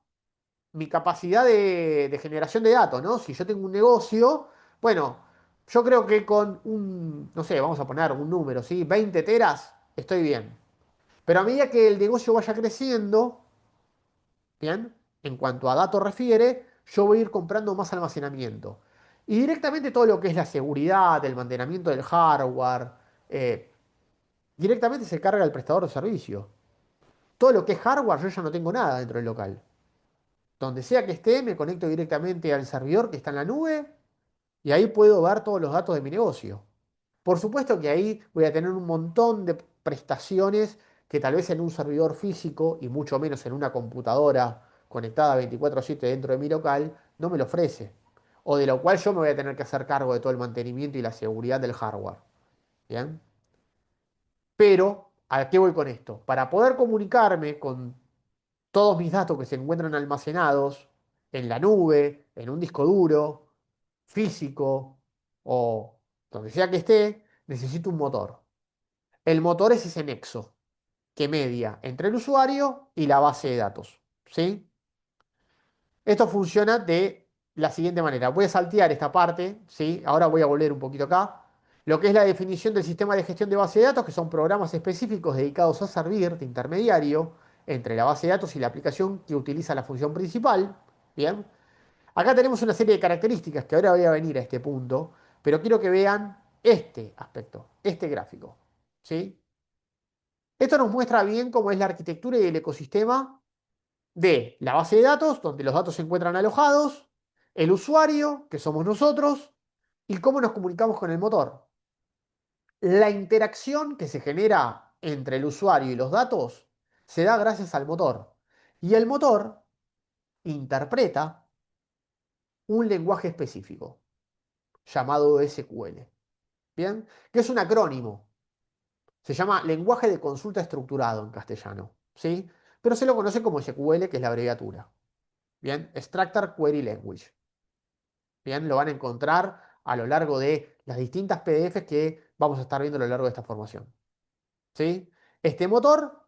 mi capacidad de generación de datos, ¿no? Si yo tengo un negocio, bueno, yo creo que con no sé, vamos a poner un número, ¿sí? 20 teras, estoy bien. Pero a medida que el negocio vaya creciendo, ¿bien? En cuanto a datos refiere, yo voy a ir comprando más almacenamiento. Y directamente todo lo que es la seguridad, el mantenimiento del hardware, eh, directamente se carga el prestador de servicio. Todo lo que es hardware, yo ya no tengo nada dentro del local. Donde sea que esté, me conecto directamente al servidor que está en la nube y ahí puedo ver todos los datos de mi negocio. Por supuesto que ahí voy a tener un montón de prestaciones que tal vez en un servidor físico y mucho menos en una computadora conectada 24/7 dentro de mi local no me lo ofrece. O de lo cual yo me voy a tener que hacer cargo de todo el mantenimiento y la seguridad del hardware. ¿Bien? Pero, ¿a qué voy con esto? Para poder comunicarme con todos mis datos que se encuentran almacenados en la nube, en un disco duro, físico o donde sea que esté, necesito un motor. El motor es ese nexo que media entre el usuario y la base de datos. ¿Sí? Esto funciona de la siguiente manera. Voy a saltear esta parte, ¿sí? Ahora voy a volver un poquito acá. Lo que es la definición del sistema de gestión de base de datos, que son programas específicos dedicados a servir de intermediario entre la base de datos y la aplicación que utiliza la función principal. Bien. Acá tenemos una serie de características que ahora voy a venir a este punto, pero quiero que vean este aspecto, este gráfico. ¿Sí? Esto nos muestra bien cómo es la arquitectura y el ecosistema de la base de datos, donde los datos se encuentran alojados, el usuario, que somos nosotros, y cómo nos comunicamos con el motor. La interacción que se genera entre el usuario y los datos se da gracias al motor. Y el motor interpreta un lenguaje específico llamado SQL. ¿Bien? Que es un acrónimo. Se llama lenguaje de consulta estructurado en castellano. ¿Sí? Pero se lo conoce como SQL, que es la abreviatura. Bien, Structured Query Language. Bien, lo van a encontrar a lo largo de las distintas PDFs que vamos a estar viendo a lo largo de esta formación. ¿Sí? Este motor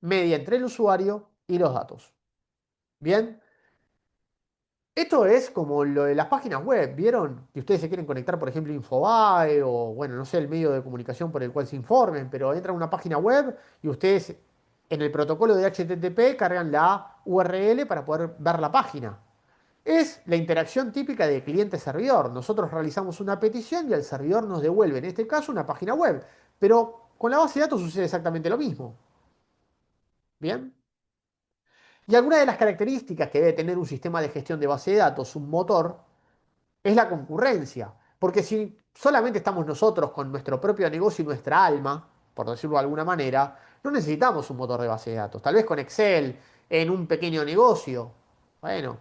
media entre el usuario y los datos. Bien, esto es como lo de las páginas web, ¿vieron? Que ustedes se quieren conectar, por ejemplo, a Infobae o, bueno, no sé, el medio de comunicación por el cual se informen, pero entran a una página web y ustedes en el protocolo de HTTP cargan la URL para poder ver la página. Es la interacción típica de cliente-servidor. Nosotros realizamos una petición y el servidor nos devuelve, en este caso, una página web. Pero con la base de datos sucede exactamente lo mismo. ¿Bien? Y alguna de las características que debe tener un sistema de gestión de base de datos, un motor, es la concurrencia. Porque si solamente estamos nosotros con nuestro propio negocio y nuestra alma, por decirlo de alguna manera, no necesitamos un motor de base de datos. Tal vez con Excel, en un pequeño negocio. Bueno,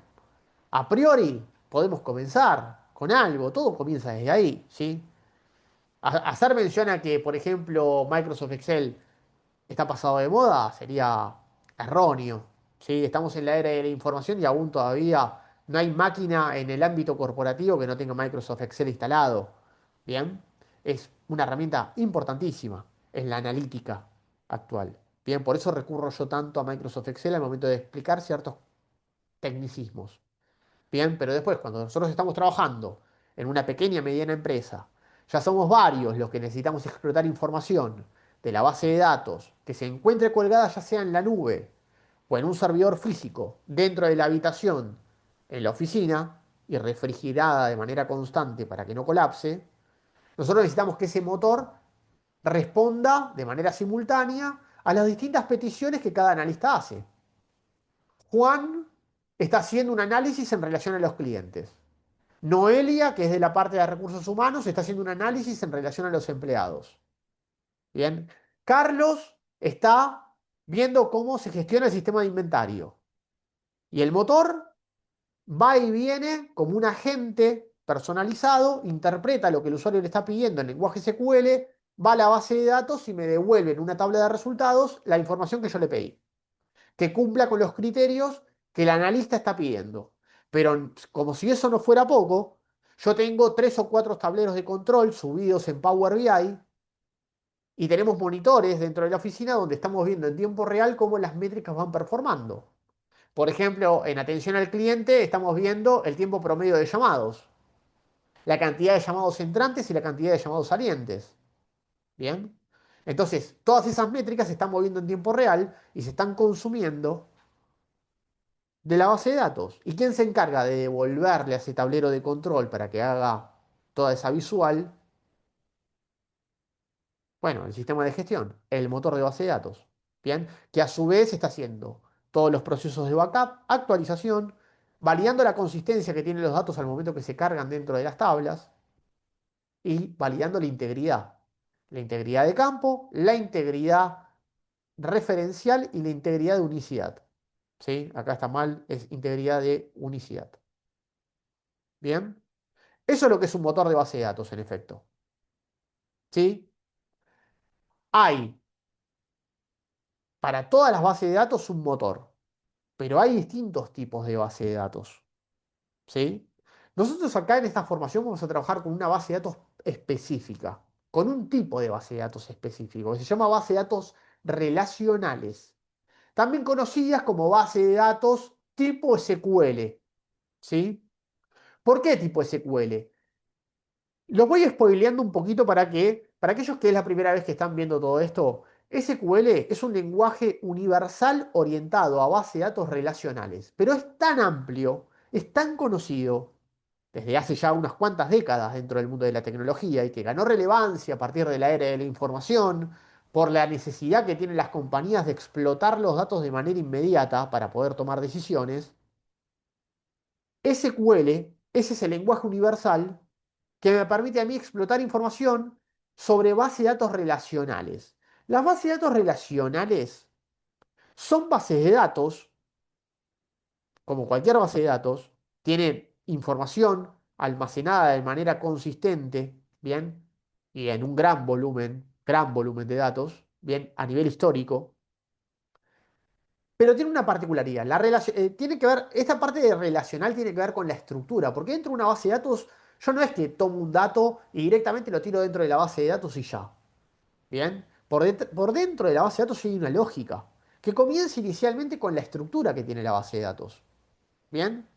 a priori podemos comenzar con algo, todo comienza desde ahí, ¿sí? Hacer mención a que, por ejemplo, Microsoft Excel está pasado de moda sería erróneo, ¿sí? Estamos en la era de la información y aún todavía no hay máquina en el ámbito corporativo que no tenga Microsoft Excel instalado, ¿bien? Es una herramienta importantísima en la analítica actual, ¿bien? Por eso recurro yo tanto a Microsoft Excel al momento de explicar ciertos tecnicismos. Bien, pero después, cuando nosotros estamos trabajando en una pequeña, mediana empresa, ya somos varios los que necesitamos explotar información de la base de datos que se encuentre colgada ya sea en la nube o en un servidor físico dentro de la habitación, en la oficina y refrigerada de manera constante para que no colapse, nosotros necesitamos que ese motor responda de manera simultánea a las distintas peticiones que cada analista hace. Juan está haciendo un análisis en relación a los clientes. Noelia, que es de la parte de recursos humanos, está haciendo un análisis en relación a los empleados. Bien. Carlos está viendo cómo se gestiona el sistema de inventario. Y el motor va y viene como un agente personalizado, interpreta lo que el usuario le está pidiendo en lenguaje SQL, va a la base de datos y me devuelve en una tabla de resultados la información que yo le pedí, que cumpla con los criterios que el analista está pidiendo. Pero como si eso no fuera poco, yo tengo 3 o 4 tableros de control subidos en Power BI y tenemos monitores dentro de la oficina donde estamos viendo en tiempo real cómo las métricas van performando. Por ejemplo, en atención al cliente estamos viendo el tiempo promedio de llamados, la cantidad de llamados entrantes y la cantidad de llamados salientes. ¿Bien? Entonces, todas esas métricas se están moviendo en tiempo real y se están consumiendo de la base de datos. ¿Y quién se encarga de devolverle a ese tablero de control para que haga toda esa visual? Bueno, el sistema de gestión, el motor de base de datos. Bien, que a su vez está haciendo todos los procesos de backup, actualización validando la consistencia que tienen los datos al momento que se cargan dentro de las tablas y validando la integridad de campo, la integridad referencial y la integridad de unicidad. ¿Sí? Acá está mal, es integridad de unicidad. Bien, eso es lo que es un motor de base de datos, en efecto. ¿Sí? Hay para todas las bases de datos un motor, pero hay distintos tipos de base de datos. ¿Sí? Nosotros acá en esta formación vamos a trabajar con una base de datos específica, con un tipo de base de datos específico, que se llama base de datos relacionales, también conocidas como base de datos tipo SQL. ¿Sí? ¿Por qué tipo SQL? Los voy spoileando un poquito para aquellos que es la primera vez que están viendo todo esto, SQL es un lenguaje universal orientado a base de datos relacionales, pero es tan amplio, es tan conocido desde hace ya unas cuantas décadas dentro del mundo de la tecnología y que ganó relevancia a partir de la era de la información por la necesidad que tienen las compañías de explotar los datos de manera inmediata para poder tomar decisiones. SQL es ese lenguaje universal que me permite a mí explotar información sobre bases de datos relacionales. Las bases de datos relacionales son bases de datos, como cualquier base de datos, tienen información almacenada de manera consistente, ¿bien? Y en un gran volumen de datos, ¿bien? A nivel histórico. Pero tiene una particularidad. Tiene que ver, esta parte de relacional tiene que ver con la estructura, porque dentro de una base de datos, yo no es que tomo un dato y directamente lo tiro dentro de la base de datos y ya. ¿Bien? Por dentro de la base de datos hay una lógica, que comienza inicialmente con la estructura que tiene la base de datos. ¿Bien?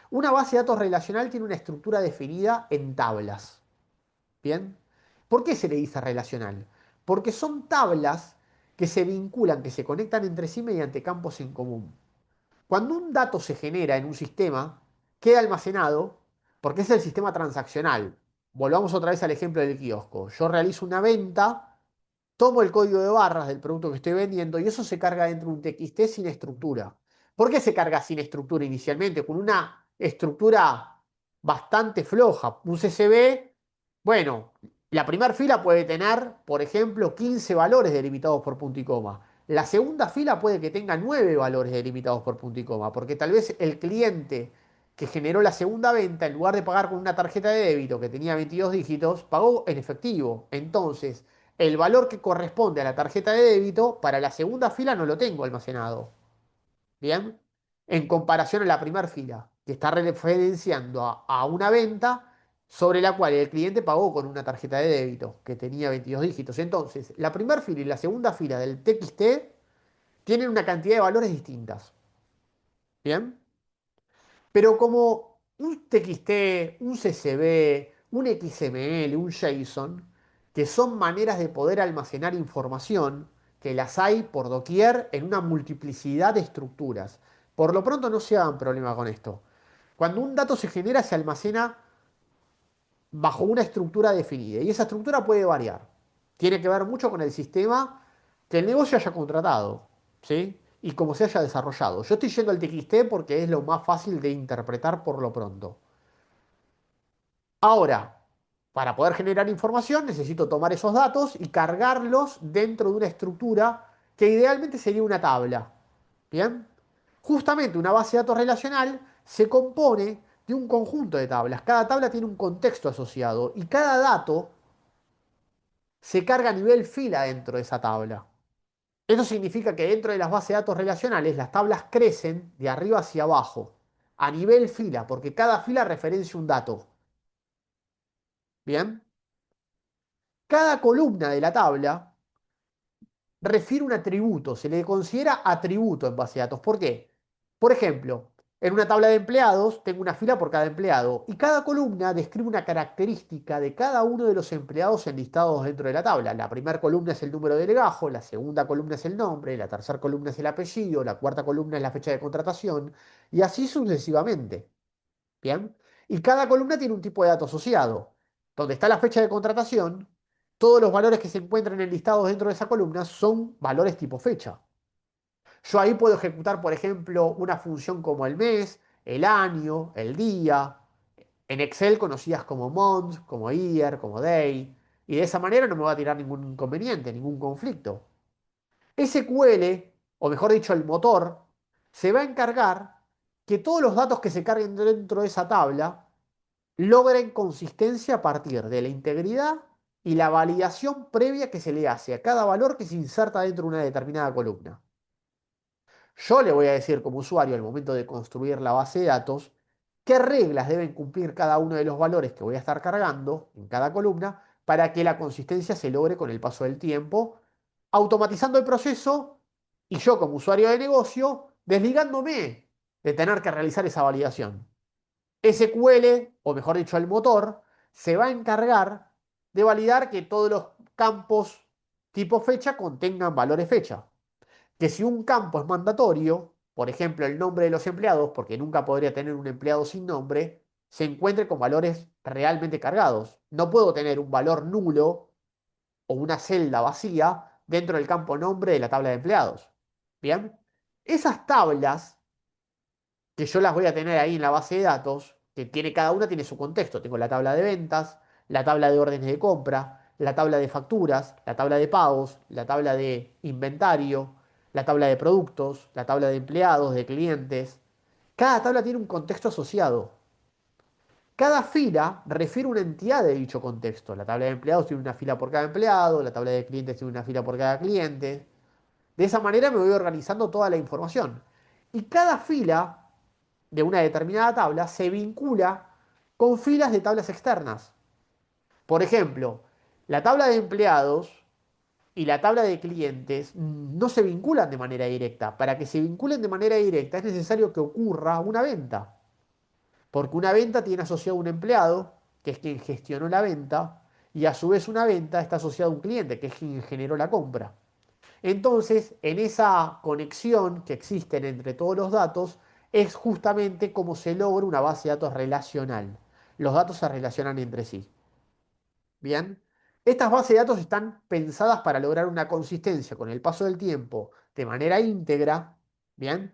Una base de datos relacional tiene una estructura definida en tablas. ¿Bien? ¿Por qué se le dice relacional? Porque son tablas que se vinculan, que se conectan entre sí mediante campos en común. Cuando un dato se genera en un sistema, queda almacenado porque es el sistema transaccional. Volvamos otra vez al ejemplo del kiosco. Yo realizo una venta, tomo el código de barras del producto que estoy vendiendo y eso se carga dentro de un TXT sin estructura. ¿Por qué se carga sin estructura inicialmente? Con una estructura bastante floja. Un CSV, bueno, la primera fila puede tener, por ejemplo, 15 valores delimitados por punto y coma. La segunda fila puede que tenga 9 valores delimitados por punto y coma, porque tal vez el cliente que generó la segunda venta, en lugar de pagar con una tarjeta de débito que tenía 22 dígitos, pagó en efectivo. Entonces, el valor que corresponde a la tarjeta de débito, para la segunda fila no lo tengo almacenado. ¿Bien? En comparación a la primera fila, que está referenciando a una venta sobre la cual el cliente pagó con una tarjeta de débito que tenía 22 dígitos. Entonces, la primera fila y la segunda fila del TXT tienen una cantidad de valores distintas. ¿Bien? Pero como un TXT, un CSV, un XML, un JSON, que son maneras de poder almacenar información, que las hay por doquier en una multiplicidad de estructuras. Por lo pronto no se hagan problema con esto. Cuando un dato se genera, se almacena bajo una estructura definida. Y esa estructura puede variar. Tiene que ver mucho con el sistema que el negocio haya contratado, ¿sí? Y cómo se haya desarrollado. Yo estoy yendo al TXT porque es lo más fácil de interpretar por lo pronto. Ahora, para poder generar información, necesito tomar esos datos y cargarlos dentro de una estructura que idealmente sería una tabla. ¿Bien? Justamente una base de datos relacional se compone de un conjunto de tablas. Cada tabla tiene un contexto asociado y cada dato se carga a nivel fila dentro de esa tabla. Eso significa que dentro de las bases de datos relacionales las tablas crecen de arriba hacia abajo, a nivel fila, porque cada fila referencia un dato. ¿Bien? Cada columna de la tabla refiere un atributo, se le considera atributo en base de datos. ¿Por qué? Por ejemplo, en una tabla de empleados tengo una fila por cada empleado y cada columna describe una característica de cada uno de los empleados enlistados dentro de la tabla. La primera columna es el número de legajo, la segunda columna es el nombre, la tercera columna es el apellido, la cuarta columna es la fecha de contratación y así sucesivamente. ¿Bien? Y cada columna tiene un tipo de dato asociado. Donde está la fecha de contratación, todos los valores que se encuentran enlistados dentro de esa columna son valores tipo fecha. Yo ahí puedo ejecutar, por ejemplo, una función como el mes, el año, el día, en Excel conocidas como month, como year, como day, y de esa manera no me va a tirar ningún inconveniente, ningún conflicto. SQL, o mejor dicho, el motor, se va a encargar que todos los datos que se carguen dentro de esa tabla logren consistencia a partir de la integridad y la validación previa que se le hace a cada valor que se inserta dentro de una determinada columna. Yo le voy a decir como usuario al momento de construir la base de datos qué reglas deben cumplir cada uno de los valores que voy a estar cargando en cada columna para que la consistencia se logre con el paso del tiempo, automatizando el proceso y yo como usuario de negocio desligándome de tener que realizar esa validación. SQL, o mejor dicho, el motor, se va a encargar de validar que todos los campos tipo fecha contengan valores fecha. Que si un campo es mandatorio, por ejemplo, el nombre de los empleados, porque nunca podría tener un empleado sin nombre, se encuentre con valores realmente cargados. No puedo tener un valor nulo o una celda vacía dentro del campo nombre de la tabla de empleados. Bien, esas tablas que yo las voy a tener ahí en la base de datos, que tiene cada una tiene su contexto. Tengo la tabla de ventas, la tabla de órdenes de compra, la tabla de facturas, la tabla de pagos, la tabla de inventario, la tabla de productos, la tabla de empleados, de clientes. Cada tabla tiene un contexto asociado. Cada fila refiere a una entidad de dicho contexto. La tabla de empleados tiene una fila por cada empleado, la tabla de clientes tiene una fila por cada cliente. De esa manera me voy organizando toda la información. Y cada fila de una determinada tabla se vincula con filas de tablas externas. Por ejemplo, la tabla de empleados y la tabla de clientes no se vinculan de manera directa. Para que se vinculen de manera directa es necesario que ocurra una venta. Porque una venta tiene asociado un empleado, que es quien gestionó la venta, y a su vez una venta está asociada a un cliente, que es quien generó la compra. Entonces, en esa conexión que existen entre todos los datos, es justamente como se logra una base de datos relacional. Los datos se relacionan entre sí. Bien, estas bases de datos están pensadas para lograr una consistencia con el paso del tiempo de manera íntegra, bien,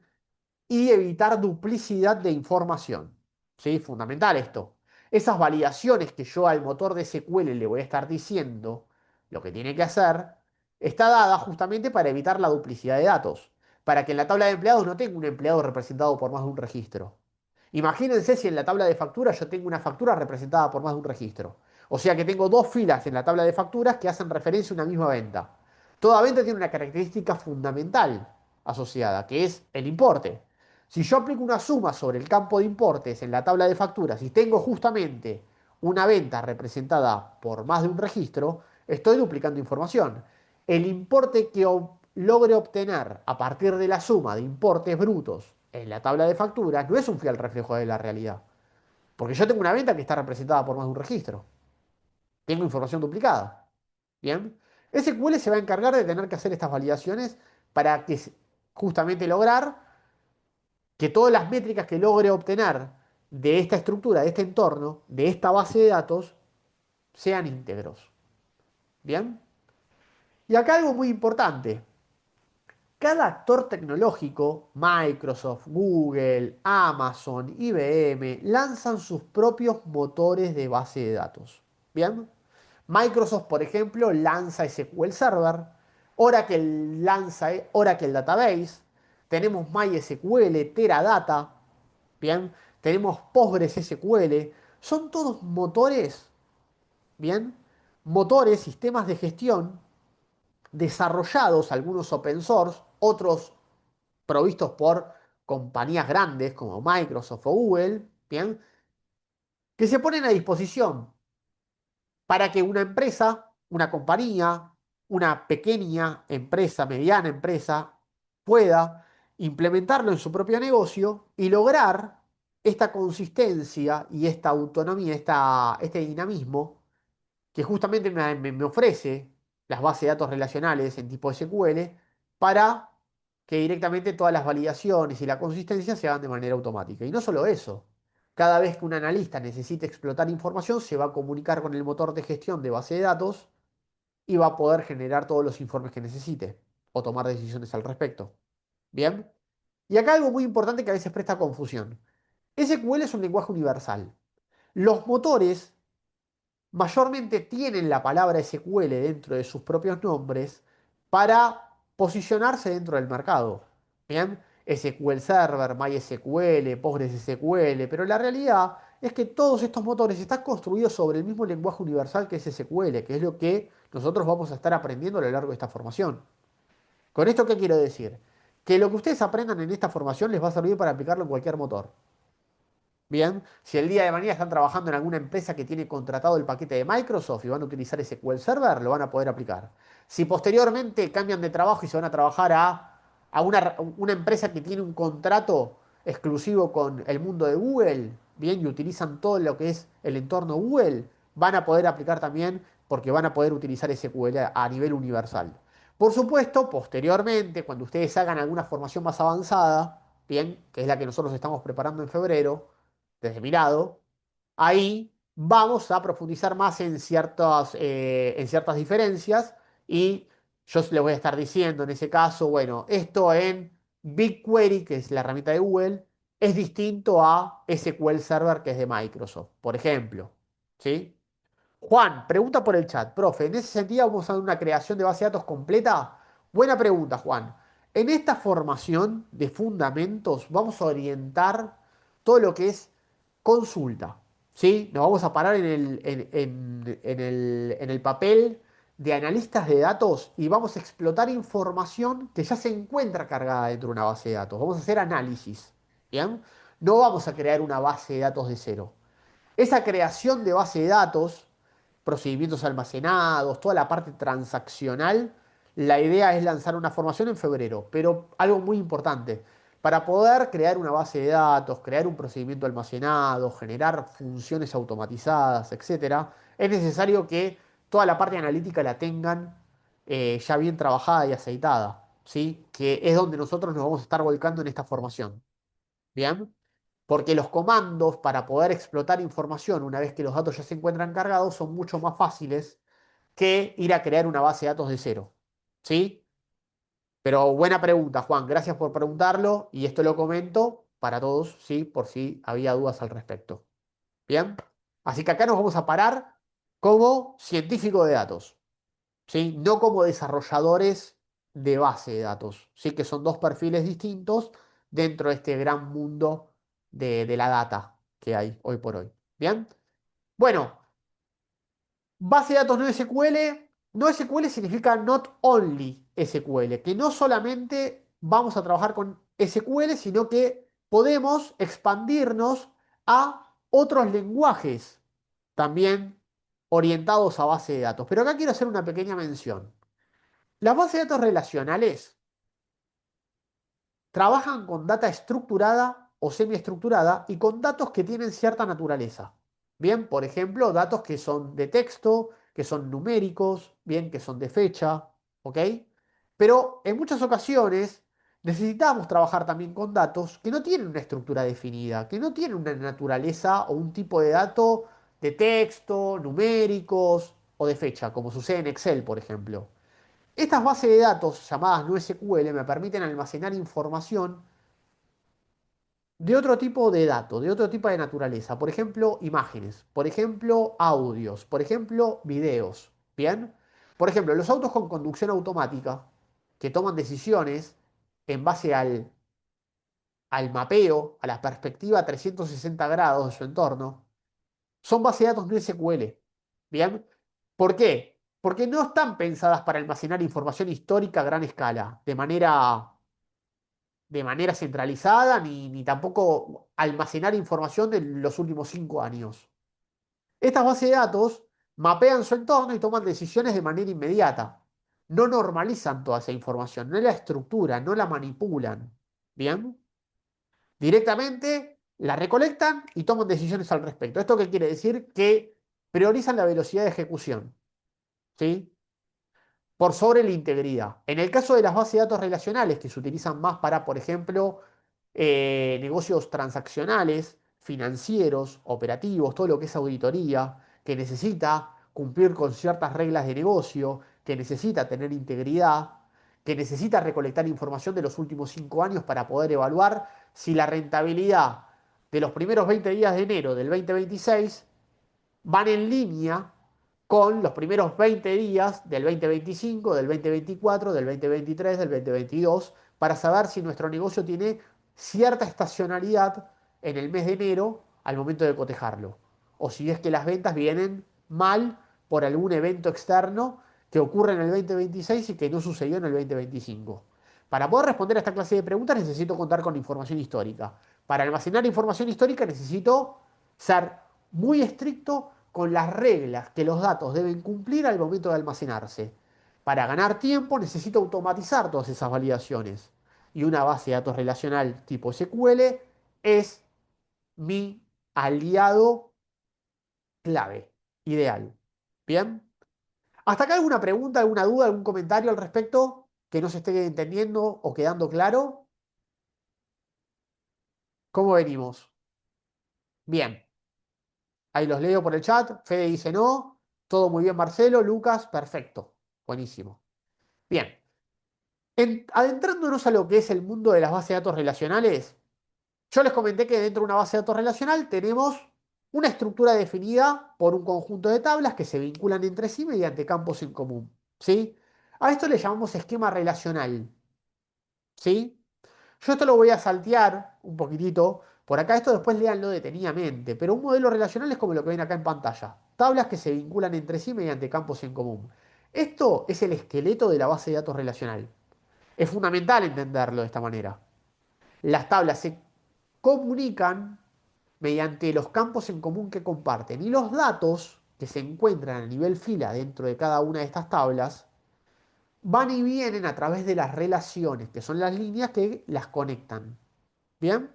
y evitar duplicidad de información. ¿Sí? Fundamental esto. Esas validaciones que yo al motor de SQL le voy a estar diciendo lo que tiene que hacer, está dada justamente para evitar la duplicidad de datos. Para que en la tabla de empleados no tenga un empleado representado por más de un registro. Imagínense si en la tabla de facturas yo tengo una factura representada por más de un registro. O sea que tengo dos filas en la tabla de facturas que hacen referencia a una misma venta. Toda venta tiene una característica fundamental asociada, que es el importe. Si yo aplico una suma sobre el campo de importes en la tabla de facturas y tengo justamente una venta representada por más de un registro, estoy duplicando información. El importe que logre obtener a partir de la suma de importes brutos en la tabla de facturas no es un fiel reflejo de la realidad. Porque yo tengo una venta que está representada por más de un registro. Tengo información duplicada. Bien. SQL se va a encargar de tener que hacer estas validaciones para que justamente lograr que todas las métricas que logre obtener de esta estructura, de este entorno, de esta base de datos, sean íntegros. Bien. Y acá algo muy importante. Cada actor tecnológico, Microsoft, Google, Amazon, IBM, lanzan sus propios motores de base de datos. ¿Bien? Microsoft, por ejemplo, lanza SQL Server, Oracle lanza Oracle Database, tenemos MySQL, Teradata, ¿bien? Tenemos PostgreSQL, son todos motores, ¿bien? Motores, sistemas de gestión desarrollados, algunos open source, otros provistos por compañías grandes como Microsoft o Google, ¿bien? Que se ponen a disposición para que una empresa, una compañía, una pequeña empresa, mediana empresa, pueda implementarlo en su propio negocio y lograr esta consistencia y esta autonomía, este dinamismo que justamente me ofrece las bases de datos relacionales en tipo SQL para que directamente todas las validaciones y la consistencia se hagan de manera automática. Y no solo eso, cada vez que un analista necesite explotar información, se va a comunicar con el motor de gestión de base de datos y va a poder generar todos los informes que necesite o tomar decisiones al respecto. Bien. Y acá algo muy importante que a veces presta confusión. SQL es un lenguaje universal. Los motores mayormente tienen la palabra SQL dentro de sus propios nombres para posicionarse dentro del mercado. Bien, SQL Server, MySQL, PostgreSQL, pero la realidad es que todos estos motores están construidos sobre el mismo lenguaje universal que es SQL, que es lo que nosotros vamos a estar aprendiendo a lo largo de esta formación. ¿Con esto qué quiero decir? Que lo que ustedes aprendan en esta formación les va a servir para aplicarlo en cualquier motor. Bien, si el día de mañana están trabajando en alguna empresa que tiene contratado el paquete de Microsoft y van a utilizar SQL Server, lo van a poder aplicar. Si posteriormente cambian de trabajo y se van a trabajar a una empresa que tiene un contrato exclusivo con el mundo de Google, bien, y utilizan todo lo que es el entorno Google, van a poder aplicar también porque van a poder utilizar SQL a nivel universal. Por supuesto, posteriormente, cuando ustedes hagan alguna formación más avanzada, bien, que es la que nosotros estamos preparando en febrero, desde mi lado, ahí vamos a profundizar más en ciertas diferencias y yo les voy a estar diciendo en ese caso, bueno, esto en BigQuery, que es la herramienta de Google, es distinto a SQL Server, que es de Microsoft, por ejemplo. ¿Sí? Juan, pregunta por el chat. Profe, en ese sentido vamos a dar una creación de base de datos completa. Buena pregunta, Juan. En esta formación de fundamentos vamos a orientar todo lo que es consulta. ¿Sí? Nos vamos a parar en el papel de analistas de datos y vamos a explotar información que ya se encuentra cargada dentro de una base de datos. Vamos a hacer análisis. ¿Bien? No vamos a crear una base de datos de cero. Esa creación de base de datos, procedimientos almacenados, toda la parte transaccional, la idea es lanzar una formación en febrero, pero algo muy importante, para poder crear una base de datos, crear un procedimiento almacenado, generar funciones automatizadas, etcétera, es necesario que toda la parte analítica la tengan ya bien trabajada y aceitada, ¿sí? Que es donde nosotros nos vamos a estar volcando en esta formación. ¿Bien? Porque los comandos para poder explotar información una vez que los datos ya se encuentran cargados son mucho más fáciles que ir a crear una base de datos de cero. ¿Sí? Pero buena pregunta, Juan. Gracias por preguntarlo y esto lo comento para todos, ¿sí? Por si había dudas al respecto. ¿Bien? Así que acá nos vamos a parar como científico de datos. ¿Sí? No como desarrolladores de base de datos, ¿sí? Que son dos perfiles distintos dentro de este gran mundo de la data que hay hoy por hoy. ¿Bien? Bueno, base de datos no SQL. No SQL significa not only SQL, que no solamente vamos a trabajar con SQL, sino que podemos expandirnos a otros lenguajes también orientados a base de datos. Pero acá quiero hacer una pequeña mención. Las bases de datos relacionales trabajan con data estructurada o semiestructurada y con datos que tienen cierta naturaleza. Bien, por ejemplo, datos que son de texto, que son numéricos, bien, que son de fecha, ¿ok? Pero en muchas ocasiones necesitamos trabajar también con datos que no tienen una estructura definida, que no tienen una naturaleza o un tipo de dato de texto, numéricos o de fecha, como sucede en Excel, por ejemplo. Estas bases de datos llamadas NoSQL me permiten almacenar información de otro tipo de datos, de otro tipo de naturaleza. Por ejemplo, imágenes, por ejemplo, audios, por ejemplo, videos. ¿Bien? Por ejemplo, los autos con conducción automática que toman decisiones en base al mapeo, a la perspectiva 360 grados de su entorno, son bases de datos NoSQL. ¿Bien? ¿Por qué? Porque no están pensadas para almacenar información histórica a gran escala, de manera centralizada, ni tampoco almacenar información de los últimos 5 años. Estas bases de datos mapean su entorno y toman decisiones de manera inmediata. No normalizan toda esa información, no la estructuran, no la manipulan. ¿Bien? Directamente la recolectan y toman decisiones al respecto. ¿Esto qué quiere decir? Que priorizan la velocidad de ejecución. ¿Sí? Por sobre la integridad. En el caso de las bases de datos relacionales, que se utilizan más para, por ejemplo, negocios transaccionales, financieros, operativos, todo lo que es auditoría, que necesita cumplir con ciertas reglas de negocio, que necesita tener integridad, que necesita recolectar información de los últimos 5 años para poder evaluar si la rentabilidad de los primeros 20 días de enero del 2026 van en línea con los primeros 20 días del 2025, del 2024, del 2023, del 2022, para saber si nuestro negocio tiene cierta estacionalidad en el mes de enero al momento de cotejarlo. O si es que las ventas vienen mal por algún evento externo que ocurre en el 2026 y que no sucedió en el 2025. Para poder responder a esta clase de preguntas necesito contar con información histórica. Para almacenar información histórica necesito ser muy estricto con las reglas que los datos deben cumplir al momento de almacenarse. Para ganar tiempo necesito automatizar todas esas validaciones. Y una base de datos relacional tipo SQL es mi aliado clave, ideal. ¿Bien? ¿Hasta acá alguna pregunta, alguna duda, algún comentario al respecto que no se esté entendiendo o quedando claro? ¿Cómo venimos? Bien. Ahí los leo por el chat. Fede dice no. Todo muy bien, Marcelo. Lucas, perfecto. Buenísimo. Bien. Adentrándonos a lo que es el mundo de las bases de datos relacionales, yo les comenté que dentro de una base de datos relacional tenemos una estructura definida por un conjunto de tablas que se vinculan entre sí mediante campos en común. ¿Sí? A esto le llamamos esquema relacional. ¿Sí? Yo esto lo voy a saltear un poquitito. Por acá esto después léanlo detenidamente. Pero un modelo relacional es como lo que ven acá en pantalla. Tablas que se vinculan entre sí mediante campos en común. Esto es el esqueleto de la base de datos relacional. Es fundamental entenderlo de esta manera. Las tablas se comunican mediante los campos en común que comparten. Y los datos que se encuentran a nivel fila dentro de cada una de estas tablas van y vienen a través de las relaciones, que son las líneas que las conectan. ¿Bien?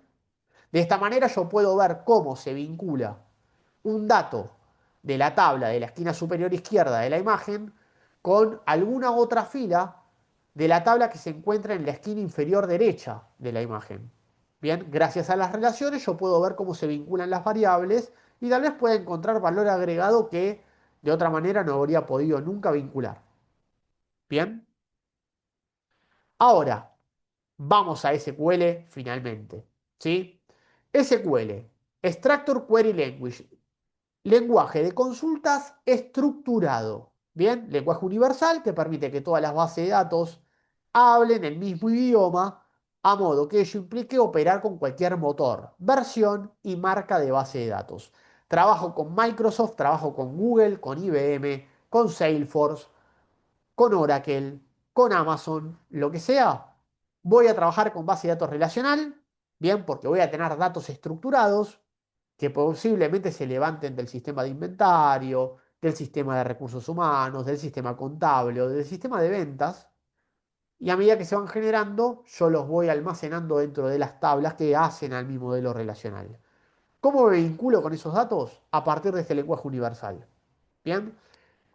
De esta manera yo puedo ver cómo se vincula un dato de la tabla de la esquina superior izquierda de la imagen con alguna otra fila de la tabla que se encuentra en la esquina inferior derecha de la imagen. Bien, gracias a las relaciones yo puedo ver cómo se vinculan las variables y tal vez pueda encontrar valor agregado que de otra manera no habría podido nunca vincular. Bien, ahora vamos a SQL finalmente. ¿Sí? SQL, Structure Query Language, lenguaje de consultas estructurado. Bien, lenguaje universal que permite que todas las bases de datos hablen el mismo idioma, a modo que ello implique operar con cualquier motor, versión y marca de base de datos. Trabajo con Microsoft, trabajo con Google, con IBM, con Salesforce, con Oracle, con Amazon, lo que sea. Voy a trabajar con base de datos relacional, bien, porque voy a tener datos estructurados que posiblemente se levanten del sistema de inventario, del sistema de recursos humanos, del sistema contable o del sistema de ventas. Y a medida que se van generando, yo los voy almacenando dentro de las tablas que hacen a mi modelo relacional. ¿Cómo me vinculo con esos datos? A partir de este lenguaje universal. Bien,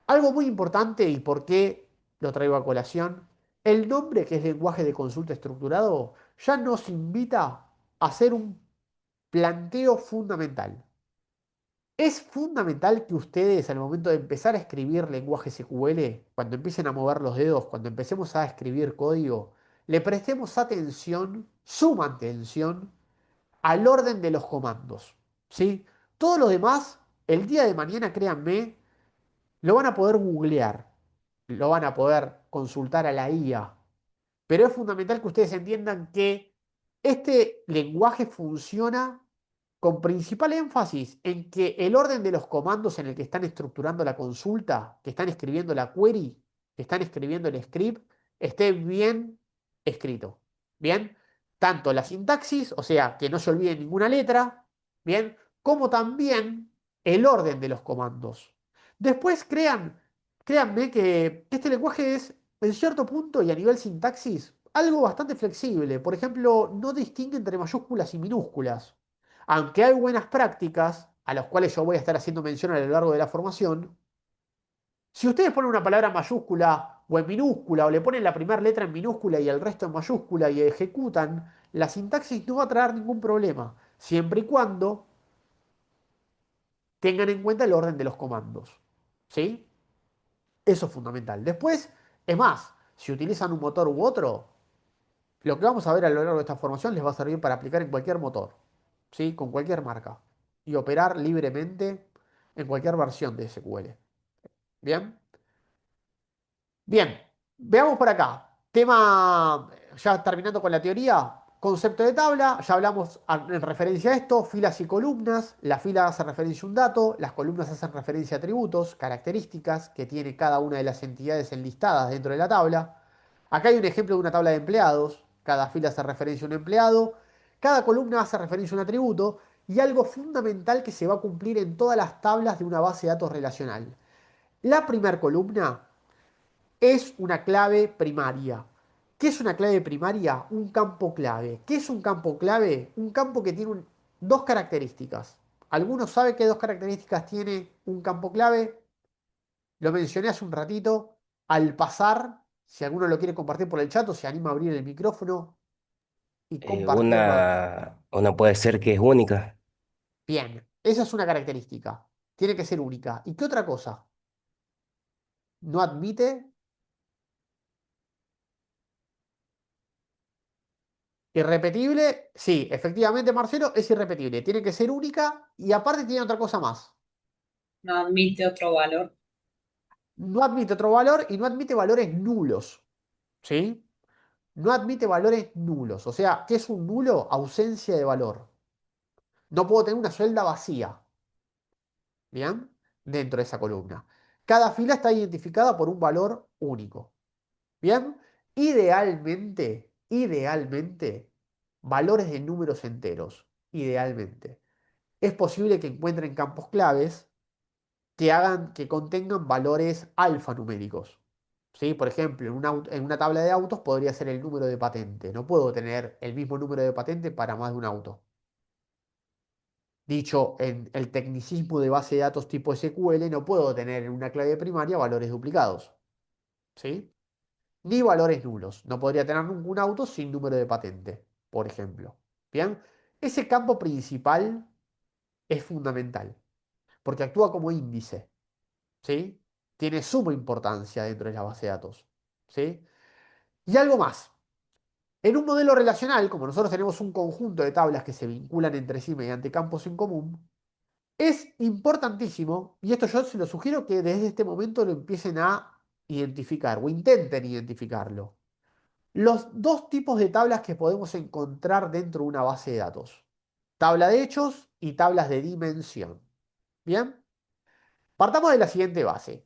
algo muy importante y por qué lo traigo a colación, el nombre que es lenguaje de consulta estructurado ya nos invita a hacer un planteo fundamental. Es fundamental que ustedes al momento de empezar a escribir lenguaje SQL, cuando empiecen a mover los dedos, cuando empecemos a escribir código, le prestemos atención, suma atención, al orden de los comandos. ¿Sí? Todo lo demás, el día de mañana, créanme, lo van a poder googlear, lo van a poder consultar a la IA, pero es fundamental que ustedes entiendan que este lenguaje funciona con principal énfasis en que el orden de los comandos en el que están estructurando la consulta, que están escribiendo la query, que están escribiendo el script, esté bien escrito. Bien, tanto la sintaxis, o sea, que no se olvide ninguna letra, bien, como también el orden de los comandos. Después créanme que este lenguaje es, en cierto punto y a nivel sintaxis, algo bastante flexible. Por ejemplo, no distingue entre mayúsculas y minúsculas. Aunque hay buenas prácticas, a las cuales yo voy a estar haciendo mención a lo largo de la formación, si ustedes ponen una palabra en mayúscula o en minúscula, o le ponen la primera letra en minúscula y el resto en mayúscula y ejecutan, la sintaxis no va a traer ningún problema, siempre y cuando tengan en cuenta el orden de los comandos. ¿Sí? Eso es fundamental. Después, es más, si utilizan un motor u otro, lo que vamos a ver a lo largo de esta formación les va a servir para aplicar en cualquier motor. ¿sí? Con cualquier marca. Y operar libremente en cualquier versión de SQL. ¿Bien? Bien, veamos por acá. Tema, ya terminando con la teoría, concepto de tabla, ya hablamos en referencia a esto, filas y columnas. La fila hace referencia a un dato, las columnas hacen referencia a atributos, características que tiene cada una de las entidades enlistadas dentro de la tabla. Acá hay un ejemplo de una tabla de empleados. Cada fila hace referencia a un empleado, cada columna hace referencia a un atributo y algo fundamental que se va a cumplir en todas las tablas de una base de datos relacional. La primera columna es una clave primaria. ¿Qué es una clave primaria? Un campo clave. ¿Qué es un campo clave? Un campo que tiene dos características. ¿Alguno sabe qué dos características tiene un campo clave? Lo mencioné hace un ratito. Al pasar, si alguno lo quiere compartir por el chat o se anima a abrir el micrófono y compartirlo. Una puede ser que es única. Bien, esa es una característica. Tiene que ser única. ¿Y qué otra cosa? No admite. Irrepetible, sí, efectivamente, Marcelo, es irrepetible. Tiene que ser única y aparte tiene otra cosa más. No admite otro valor. No admite otro valor y no admite valores nulos. ¿Sí? No admite valores nulos. O sea, ¿qué es un nulo? Ausencia de valor. No puedo tener una celda vacía. ¿Bien? Dentro de esa columna. Cada fila está identificada por un valor único. ¿Bien? Idealmente, valores de números enteros. Idealmente. Es posible que encuentren campos claves que hagan, que contengan valores alfanuméricos. ¿Sí? Por ejemplo, en una tabla de autos podría ser el número de patente. No puedo tener el mismo número de patente para más de un auto. Dicho en el tecnicismo de base de datos tipo SQL, no puedo tener en una clave primaria valores duplicados. ¿Sí? Ni valores nulos. No podría tener ningún auto sin número de patente, por ejemplo. ¿Bien? Ese campo principal es fundamental, porque actúa como índice. ¿Sí? Tiene suma importancia dentro de la base de datos. ¿Sí? Y algo más. En un modelo relacional, como nosotros tenemos un conjunto de tablas que se vinculan entre sí mediante campos en común, es importantísimo, y esto yo se lo sugiero que desde este momento lo empiecen a identificar o intenten identificarlo. Los dos tipos de tablas que podemos encontrar dentro de una base de datos. Tabla de hechos y tablas de dimensión. ¿Bien? Partamos de la siguiente base.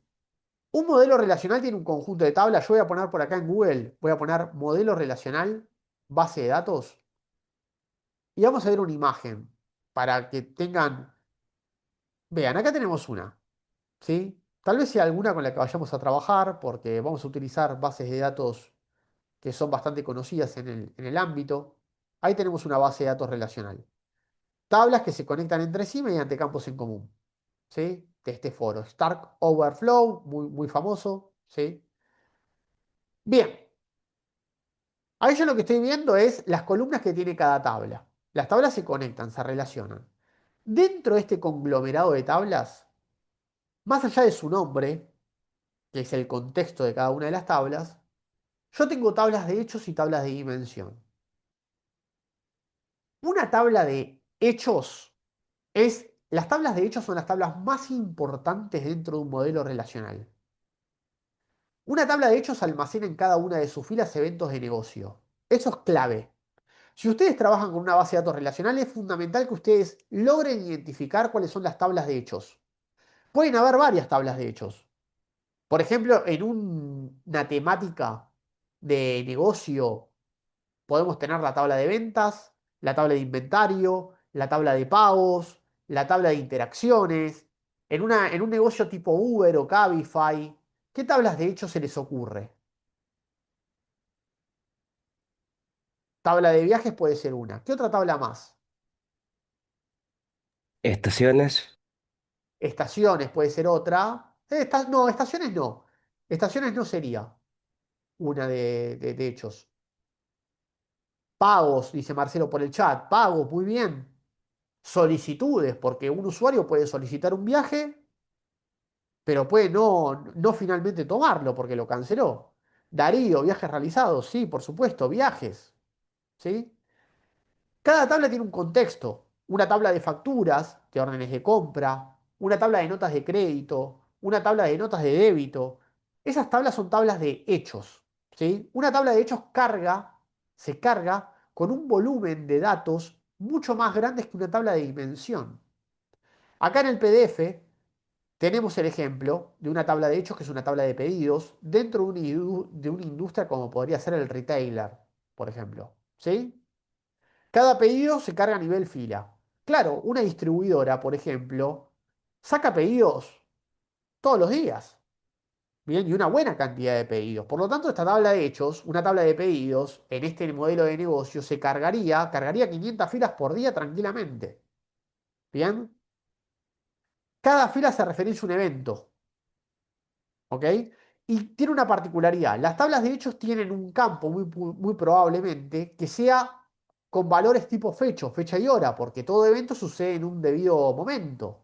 Un modelo relacional tiene un conjunto de tablas. Yo voy a poner por acá en Google, voy a poner modelo relacional, base de datos, y vamos a ver una imagen para que tengan... Vean, acá tenemos una, ¿sí? Tal vez sea alguna con la que vayamos a trabajar, porque vamos a utilizar bases de datos que son bastante conocidas en el ámbito. Ahí tenemos una base de datos relacional. Tablas que se conectan entre sí mediante campos en común, ¿sí? De este foro. Stack Overflow, muy, muy famoso, ¿sí? Bien. Ahí yo lo que estoy viendo es las columnas que tiene cada tabla. Las tablas se conectan, se relacionan. Dentro de este conglomerado de tablas, más allá de su nombre, que es el contexto de cada una de las tablas, yo tengo tablas de hechos y tablas de dimensión. Una tabla de hechos es... Las tablas de hechos son las tablas más importantes dentro de un modelo relacional. Una tabla de hechos almacena en cada una de sus filas eventos de negocio. Eso es clave. Si ustedes trabajan con una base de datos relacional, es fundamental que ustedes logren identificar cuáles son las tablas de hechos. Pueden haber varias tablas de hechos. Por ejemplo, en una temática de negocio, podemos tener la tabla de ventas, la tabla de inventario, la tabla de pagos, la tabla de interacciones. En un negocio tipo Uber o Cabify, ¿qué tablas de hechos se les ocurre? Tabla de viajes puede ser una. ¿Qué otra tabla más? Estaciones. Estaciones puede ser otra. No, estaciones no. Estaciones no sería una de hechos. Pagos, dice Marcelo por el chat. Pagos, muy bien. Solicitudes, porque un usuario puede solicitar un viaje, pero puede no finalmente tomarlo porque lo canceló. Darío, viajes realizados, sí, por supuesto, viajes. ¿Sí? Cada tabla tiene un contexto. una tabla de facturas, de órdenes de compra, una tabla de notas de crédito, una tabla de notas de débito. Esas tablas son tablas de hechos, ¿sí? Una tabla de hechos se carga con un volumen de datos mucho más grandes que una tabla de dimensión. Acá en el PDF tenemos el ejemplo de una tabla de hechos que es una tabla de pedidos dentro de una industria como podría ser el retailer, por ejemplo, ¿sí? Cada pedido se carga a nivel fila. Claro, una distribuidora, por ejemplo, saca pedidos todos los días. Bien, y una buena cantidad de pedidos. Por lo tanto, esta tabla de hechos, una tabla de pedidos, en este modelo de negocio, cargaría 500 filas por día tranquilamente. Bien, cada fila se referencia a un evento. ¿Ok? Y tiene una particularidad. Las tablas de hechos tienen un campo muy probablemente que sea con valores tipo fecha y hora, porque todo evento sucede en un debido momento.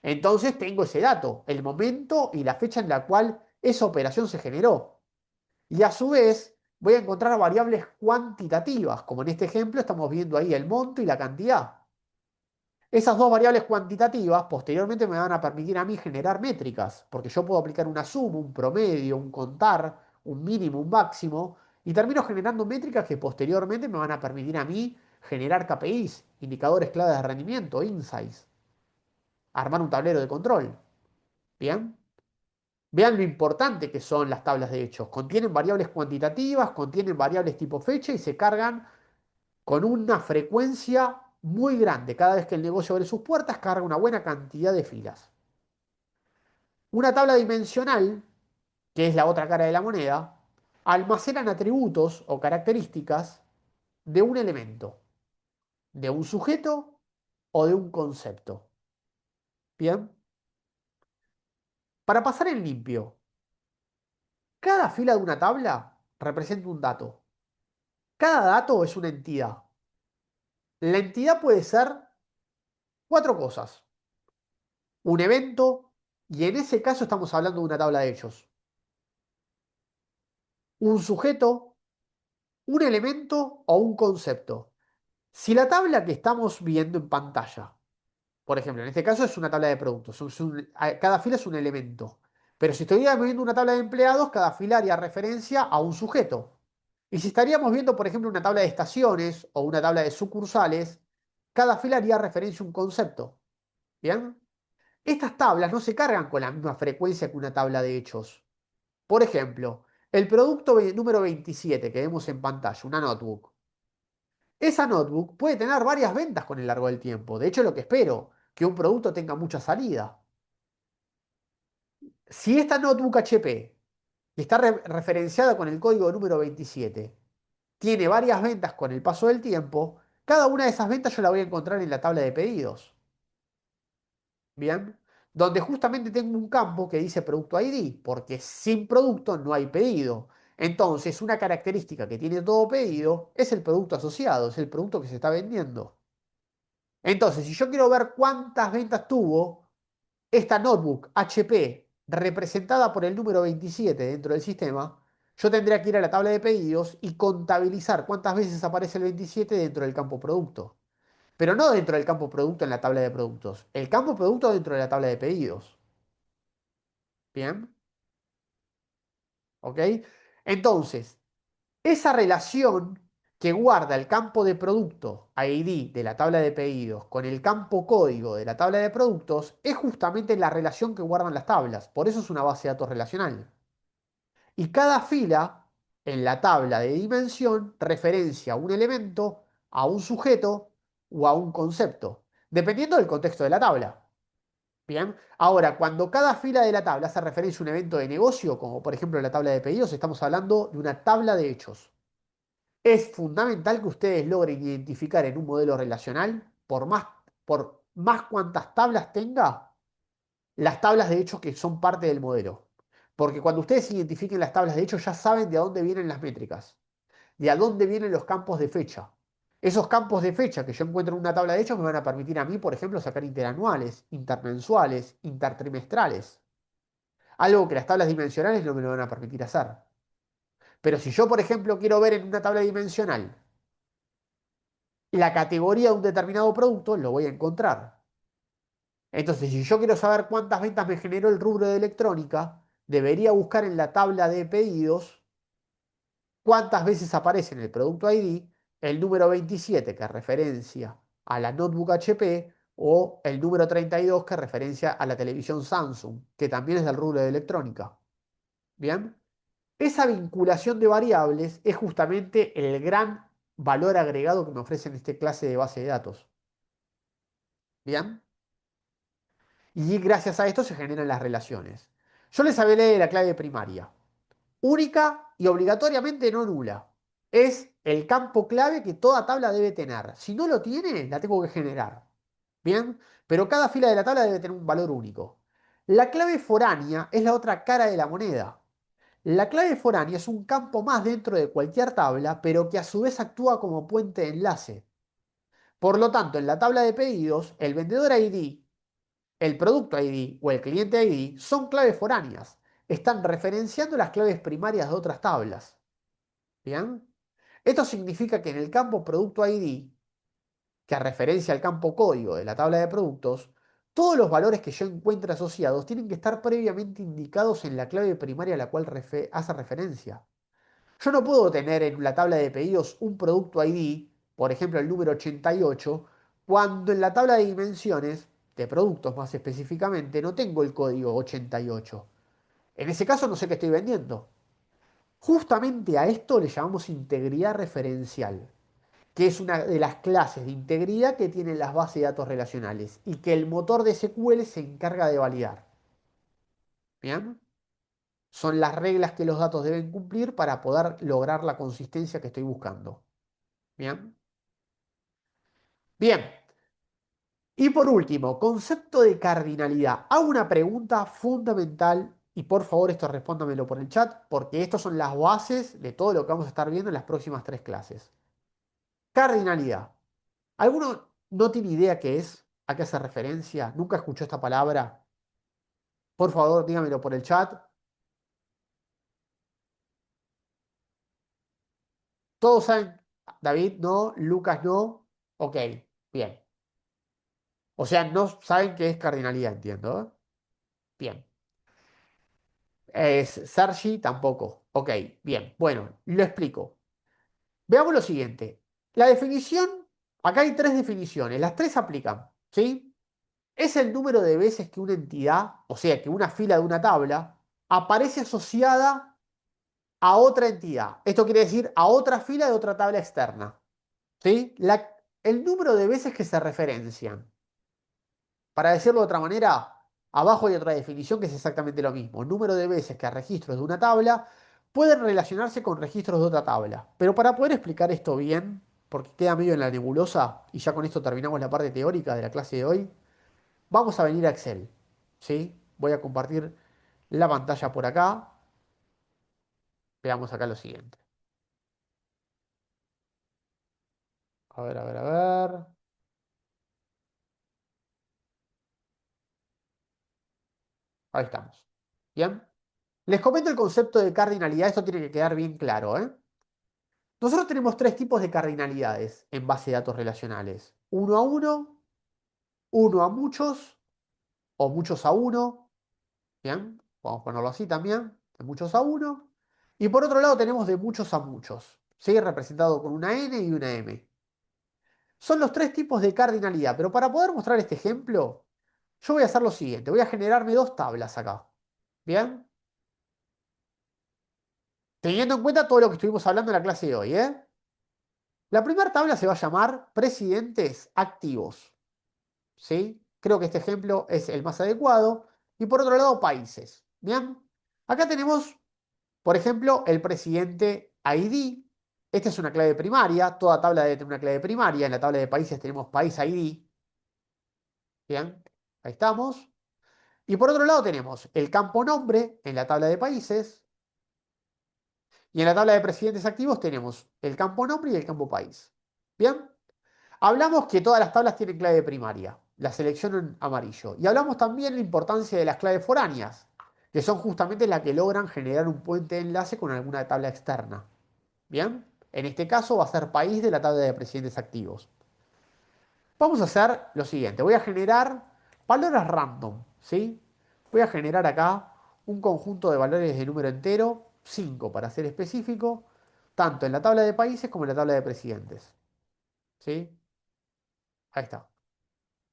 Entonces tengo ese dato, el momento y la fecha en la cual esa operación se generó. Y a su vez voy a encontrar variables cuantitativas, como en este ejemplo estamos viendo ahí el monto y la cantidad. Esas dos variables cuantitativas posteriormente me van a permitir a mí generar métricas, porque yo puedo aplicar una suma, un promedio, un contar, un mínimo, un máximo, y termino generando métricas que posteriormente me van a permitir a mí generar KPIs, indicadores claves de rendimiento, insights, armar un tablero de control. ¿Bien? Vean lo importante que son las tablas de hechos. Contienen variables cuantitativas, contienen variables tipo fecha y se cargan con una frecuencia muy grande. Cada vez que el negocio abre sus puertas, carga una buena cantidad de filas. Una tabla dimensional, que es la otra cara de la moneda, almacenan atributos o características de un elemento, de un sujeto o de un concepto. Bien, para pasar en limpio, cada fila de una tabla representa un dato. Cada dato es una entidad. La entidad puede ser cuatro cosas. Un evento, y en ese caso estamos hablando de una tabla de hechos. Un sujeto, un elemento o un concepto. Si la tabla que estamos viendo en pantalla, por ejemplo, en este caso es una tabla de productos, cada fila es un elemento. Pero si estuviéramos viendo una tabla de empleados, cada fila haría referencia a un sujeto. Y si estaríamos viendo, por ejemplo, una tabla de estaciones o una tabla de sucursales, cada fila haría referencia a un concepto. ¿Bien? Estas tablas no se cargan con la misma frecuencia que una tabla de hechos. Por ejemplo, el producto número 27 que vemos en pantalla, una notebook. Esa notebook puede tener varias ventas con el largo del tiempo. De hecho, lo que espero, que un producto tenga mucha salida. Si esta notebook HP, que está referenciada con el código número 27, tiene varias ventas con el paso del tiempo, cada una de esas ventas yo la voy a encontrar en la tabla de pedidos. Bien, donde justamente tengo un campo que dice producto ID, porque sin producto no hay pedido. Entonces, una característica que tiene todo pedido es el producto asociado, es el producto que se está vendiendo. Entonces, si yo quiero ver cuántas ventas tuvo esta notebook HP representada por el número 27 dentro del sistema, yo tendría que ir a la tabla de pedidos y contabilizar cuántas veces aparece el 27 dentro del campo producto. Pero no dentro del campo producto en la tabla de productos. El campo producto dentro de la tabla de pedidos. ¿Bien? ¿Ok? Entonces, esa relación que guarda el campo de producto ID de la tabla de pedidos con el campo código de la tabla de productos es justamente la relación que guardan las tablas. Por eso es una base de datos relacional. Y cada fila en la tabla de dimensión referencia a un elemento, a un sujeto o a un concepto, dependiendo del contexto de la tabla. Bien, ahora, cuando cada fila de la tabla hace referencia a un evento de negocio, como por ejemplo la tabla de pedidos, estamos hablando de una tabla de hechos. Es fundamental que ustedes logren identificar en un modelo relacional, por más cuantas tablas tenga, las tablas de hechos que son parte del modelo. Porque cuando ustedes identifiquen las tablas de hechos, ya saben de dónde vienen las métricas, de a dónde vienen los campos de fecha. Esos campos de fecha que yo encuentro en una tabla de hechos me van a permitir a mí, por ejemplo, sacar interanuales, intermensuales, intertrimestrales. Algo que las tablas dimensionales no me lo van a permitir hacer. Pero si yo, por ejemplo, quiero ver en una tabla dimensional la categoría de un determinado producto, lo voy a encontrar. Entonces, si yo quiero saber cuántas ventas me generó el rubro de electrónica, debería buscar en la tabla de pedidos cuántas veces aparece en el producto ID el número 27 que referencia a la notebook HP o el número 32 que referencia a la televisión Samsung, que también es del rubro de electrónica. Bien, esa vinculación de variables es justamente el gran valor agregado que me ofrecen esta clase de base de datos. Bien, y gracias a esto se generan las relaciones. Yo les hablé de la clave primaria. Única y obligatoriamente no nula. Es el campo clave que toda tabla debe tener. Si no lo tiene, la tengo que generar. Bien, pero cada fila de la tabla debe tener un valor único. La clave foránea es la otra cara de la moneda. La clave foránea es un campo más dentro de cualquier tabla, pero que a su vez actúa como puente de enlace. Por lo tanto, en la tabla de pedidos, el vendedor ID, el producto ID o el cliente ID son claves foráneas. Están referenciando las claves primarias de otras tablas. ¿Bien? Esto significa que en el campo producto ID, que referencia al campo código de la tabla de productos, todos los valores que yo encuentre asociados tienen que estar previamente indicados en la clave primaria a la cual hace referencia. Yo no puedo tener en la tabla de pedidos un producto ID, por ejemplo el número 88, cuando en la tabla de dimensiones, de productos más específicamente, no tengo el código 88. En ese caso no sé qué estoy vendiendo. Justamente a esto le llamamos integridad referencial, que es una de las clases de integridad que tienen las bases de datos relacionales y que el motor de SQL se encarga de validar. ¿Bien? Son las reglas que los datos deben cumplir para poder lograr la consistencia que estoy buscando. ¿Bien? Bien. Y por último, concepto de cardinalidad. Hago una pregunta fundamental y por favor esto respóndamelo por el chat porque estas son las bases de todo lo que vamos a estar viendo en las próximas tres clases. Cardinalidad. ¿Alguno no tiene idea qué es? ¿A qué hace referencia? ¿Nunca escuchó esta palabra? Por favor, dígamelo por el chat. ¿Todos saben? David, no. Lucas, no. Ok, bien. O sea, no saben qué es cardinalidad, entiendo, ¿eh? Bien. Sergi tampoco. Ok, bien. Bueno, lo explico. Veamos lo siguiente. La definición, acá hay tres definiciones. Las tres aplican, ¿sí? Es el número de veces que una entidad, o sea, que una fila de una tabla, aparece asociada a otra entidad. Esto quiere decir a otra fila de otra tabla externa. ¿Sí? El número de veces que se referencian. Para decirlo de otra manera, abajo hay otra definición que es exactamente lo mismo. Número de veces que registros de una tabla pueden relacionarse con registros de otra tabla. Pero para poder explicar esto bien, porque queda medio en la nebulosa, y ya con esto terminamos la parte teórica de la clase de hoy, vamos a venir a Excel. ¿Sí? Voy a compartir la pantalla por acá. Veamos acá lo siguiente. A ver, a ver, a ver. Ahí estamos. ¿Bien? Les comento el concepto de cardinalidad, esto tiene que quedar bien claro, ¿eh? Nosotros tenemos tres tipos de cardinalidades en base de datos relacionales. Uno a uno, uno a muchos o muchos a uno. ¿Bien? Podemos ponerlo así también, de muchos a uno. Y por otro lado tenemos de muchos a muchos, ¿sí? Representado con una N y una M. Son los tres tipos de cardinalidad, pero para poder mostrar este ejemplo, yo voy a hacer lo siguiente. Voy a generarme dos tablas acá. ¿Bien? Teniendo en cuenta todo lo que estuvimos hablando en la clase de hoy, ¿eh? La primera tabla se va a llamar presidentes activos, ¿sí? Creo que este ejemplo es el más adecuado. Y por otro lado, países. Bien, acá tenemos, por ejemplo, el presidente ID. Esta es una clave primaria. Toda tabla debe tener una clave primaria. En la tabla de países tenemos país ID. Bien, ahí estamos. Y por otro lado tenemos el campo nombre en la tabla de países. Y en la tabla de presidentes activos tenemos el campo nombre y el campo país. Bien. Hablamos que todas las tablas tienen clave primaria, la selecciono en amarillo. Y hablamos también de la importancia de las claves foráneas, que son justamente las que logran generar un puente de enlace con alguna tabla externa. Bien, en este caso va a ser país de la tabla de presidentes activos. Vamos a hacer lo siguiente. Voy a generar valores random, ¿sí? Voy a generar acá un conjunto de valores de número entero, 5 para ser específico, tanto en la tabla de países como en la tabla de presidentes, ¿sí? Ahí está.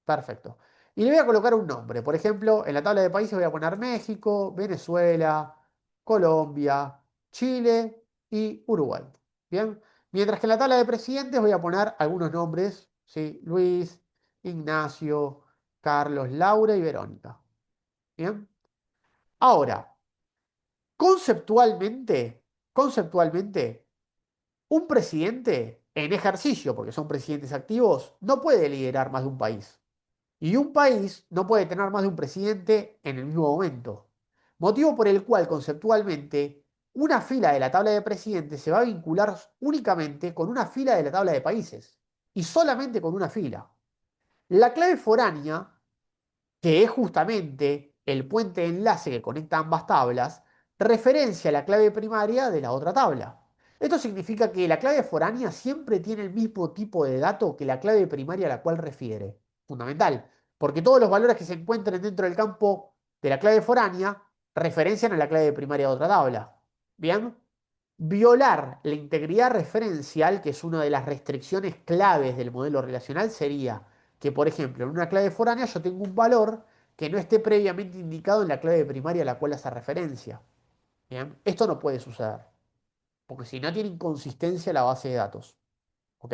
Perfecto. Y le voy a colocar un nombre. Por ejemplo, en la tabla de países voy a poner México, Venezuela, Colombia, Chile y Uruguay. Bien. Mientras que en la tabla de presidentes voy a poner algunos nombres, ¿sí? Luis, Ignacio, Carlos, Laura y Verónica. Bien. Ahora, conceptualmente, un presidente en ejercicio, porque son presidentes activos, no puede liderar más de un país. Y un país no puede tener más de un presidente en el mismo momento. Motivo por el cual, conceptualmente, una fila de la tabla de presidentes se va a vincular únicamente con una fila de la tabla de países. Y solamente con una fila. La clave foránea, que es justamente el puente de enlace que conecta ambas tablas, referencia la clave primaria de la otra tabla. Esto significa que la clave foránea siempre tiene el mismo tipo de dato que la clave primaria a la cual refiere. Fundamental, porque todos los valores que se encuentren dentro del campo de la clave foránea referencian a la clave primaria de otra tabla. Bien, violar la integridad referencial, que es una de las restricciones claves del modelo relacional, sería que, por ejemplo, en una clave foránea yo tengo un valor que no esté previamente indicado en la clave primaria a la cual hace referencia. ¿Bien? Esto no puede suceder, porque si no tiene inconsistencia la base de datos. ¿Ok?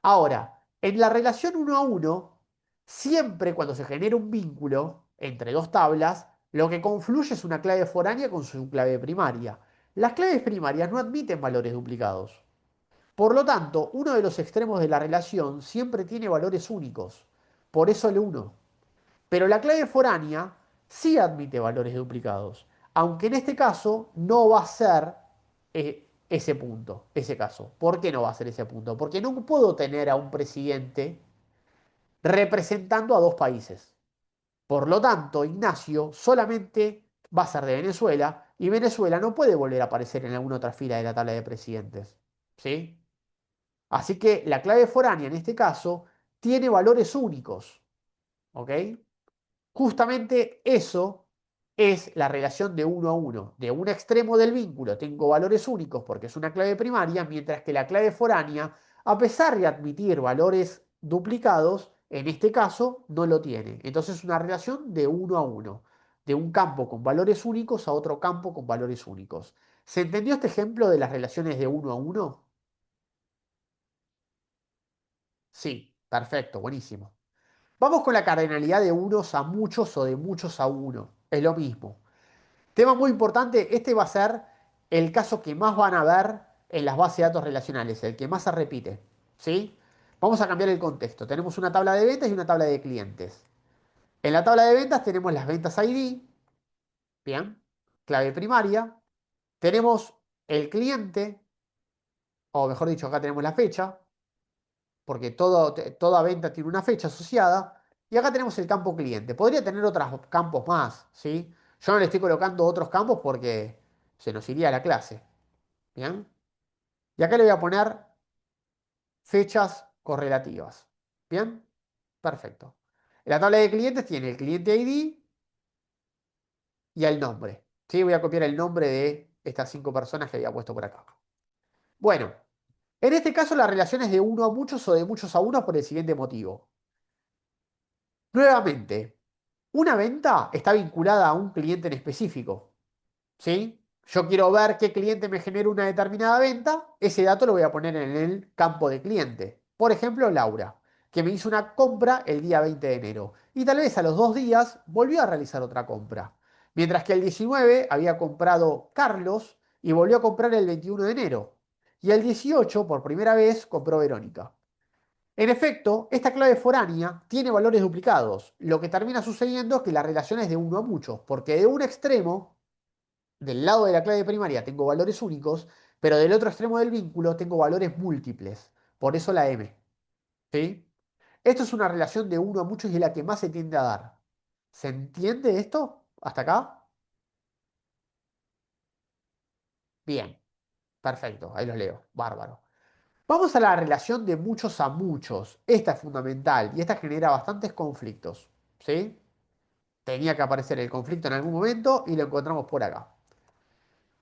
Ahora, en la relación uno a uno, siempre cuando se genera un vínculo entre dos tablas, lo que confluye es una clave foránea con su clave primaria. Las claves primarias no admiten valores duplicados. Por lo tanto, uno de los extremos de la relación siempre tiene valores únicos. Por eso el uno. Pero la clave foránea sí admite valores duplicados. Aunque en este caso no va a ser ese punto, ese caso. ¿Por qué no va a ser ese punto? Porque no puedo tener a un presidente representando a dos países. Por lo tanto, Ignacio solamente va a ser de Venezuela y Venezuela no puede volver a aparecer en alguna otra fila de la tabla de presidentes. ¿Sí? Así que la clave foránea en este caso tiene valores únicos. ¿Ok? Justamente eso es la relación de uno a uno. De un extremo del vínculo tengo valores únicos porque es una clave primaria, mientras que la clave foránea, a pesar de admitir valores duplicados, en este caso no lo tiene. Entonces es una relación de uno a uno, de un campo con valores únicos a otro campo con valores únicos. ¿Se entendió este ejemplo de las relaciones de uno a uno? Sí, perfecto, buenísimo. Vamos con la cardinalidad de unos a muchos o de muchos a uno. Es lo mismo. Tema muy importante, este va a ser el caso que más van a ver en las bases de datos relacionales, el que más se repite. ¿Sí? Vamos a cambiar el contexto. Tenemos una tabla de ventas y una tabla de clientes. En la tabla de ventas tenemos las ventas ID, bien, clave primaria. Tenemos el cliente, o mejor dicho, acá tenemos la fecha, porque toda venta tiene una fecha asociada. Y acá tenemos el campo cliente. Podría tener otros campos más, ¿sí? Yo no le estoy colocando otros campos porque se nos iría la clase. ¿Bien? Y acá le voy a poner fechas correlativas. ¿Bien? Perfecto. La tabla de clientes tiene el cliente ID y el nombre. ¿Sí? Voy a copiar el nombre de estas 5 personas que había puesto por acá. Bueno, en este caso la relación es de uno a muchos o de muchos a uno por el siguiente motivo. Nuevamente, una venta está vinculada a un cliente en específico. ¿Sí? Yo quiero ver qué cliente me genera una determinada venta, ese dato lo voy a poner en el campo de cliente. Por ejemplo, Laura, que me hizo una compra el día 20 de enero y tal vez a los 2 días volvió a realizar otra compra. Mientras que el 19 había comprado Carlos y volvió a comprar el 21 de enero. Y el 18, por primera vez, compró Verónica. En efecto, esta clave foránea tiene valores duplicados, lo que termina sucediendo es que la relación es de uno a muchos, porque de un extremo del lado de la clave primaria tengo valores únicos, pero del otro extremo del vínculo tengo valores múltiples. Por eso la M. ¿Sí? Esto es una relación de uno a muchos y es la que más se tiende a dar. ¿Se entiende esto? ¿Hasta acá? Bien, perfecto, ahí los leo. Bárbaro. Vamos a la relación de muchos a muchos. Esta es fundamental y esta genera bastantes conflictos. ¿Sí? Tenía que aparecer el conflicto en algún momento y lo encontramos por acá.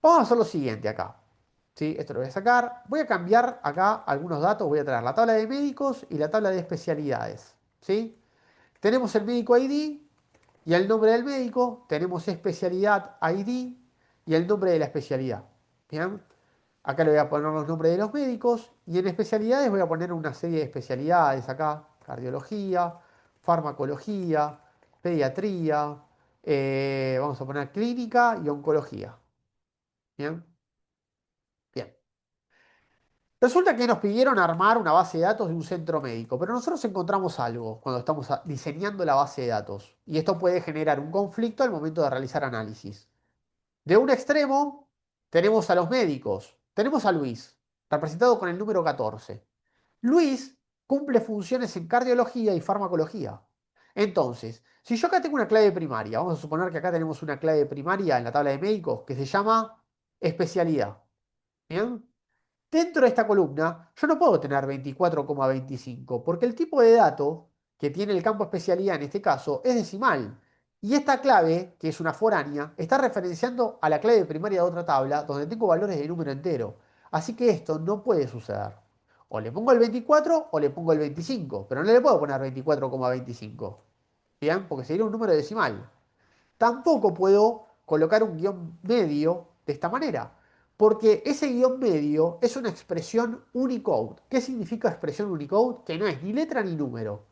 Vamos a hacer lo siguiente acá. ¿Sí? Esto lo voy a sacar. Voy a cambiar acá algunos datos. Voy a traer la tabla de médicos y la tabla de especialidades. ¿Sí? Tenemos el médico ID y el nombre del médico. Tenemos especialidad ID y el nombre de la especialidad. ¿Bien? Acá le voy a poner los nombres de los médicos y en especialidades voy a poner una serie de especialidades acá. Cardiología, farmacología, pediatría, vamos a poner clínica y oncología. Bien, bien. Resulta que nos pidieron armar una base de datos de un centro médico, pero nosotros encontramos algo cuando estamos diseñando la base de datos y esto puede generar un conflicto al momento de realizar análisis. De un extremo tenemos a los médicos, tenemos a Luis, representado con el número 14. Luis cumple funciones en cardiología y farmacología. Entonces, si yo acá tengo una clave primaria, vamos a suponer que acá tenemos una clave primaria en la tabla de médicos que se llama especialidad. ¿Bien? Dentro de esta columna, yo no puedo tener 24,25 porque el tipo de dato que tiene el campo especialidad en este caso es decimal. Y esta clave, que es una foránea, está referenciando a la clave primaria de otra tabla donde tengo valores de número entero. Así que esto no puede suceder. O le pongo el 24 o le pongo el 25, pero no le puedo poner 24,25. ¿Bien? Porque sería un número decimal. Tampoco puedo colocar un guión medio de esta manera, porque ese guión medio es una expresión Unicode. ¿Qué significa expresión Unicode? Que no es ni letra ni número.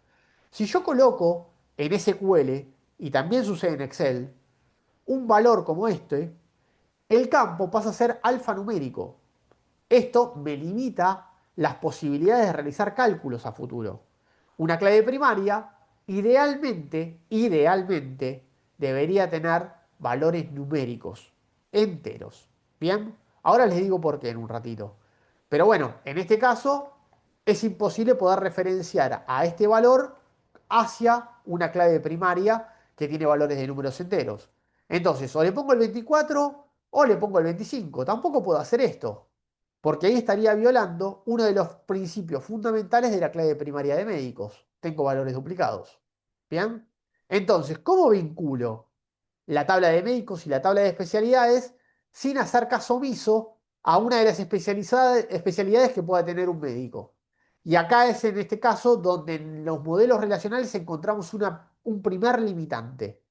Si yo coloco en SQL, y también sucede en Excel, un valor como este, el campo pasa a ser alfanumérico. Esto me limita las posibilidades de realizar cálculos a futuro. Una clave primaria, idealmente, debería tener valores numéricos, enteros. ¿Bien? Ahora les digo por qué en un ratito. Pero bueno, en este caso es imposible poder referenciar a este valor hacia una clave primaria que tiene valores de números enteros. Entonces, o le pongo el 24 o le pongo el 25. Tampoco puedo hacer esto, porque ahí estaría violando uno de los principios fundamentales de la clave primaria de médicos. Tengo valores duplicados. ¿Bien? Entonces, ¿cómo vinculo la tabla de médicos y la tabla de especialidades sin hacer caso omiso a una de las especialidades que pueda tener un médico? Y acá es en este caso donde en los modelos relacionales encontramos un primer limitante.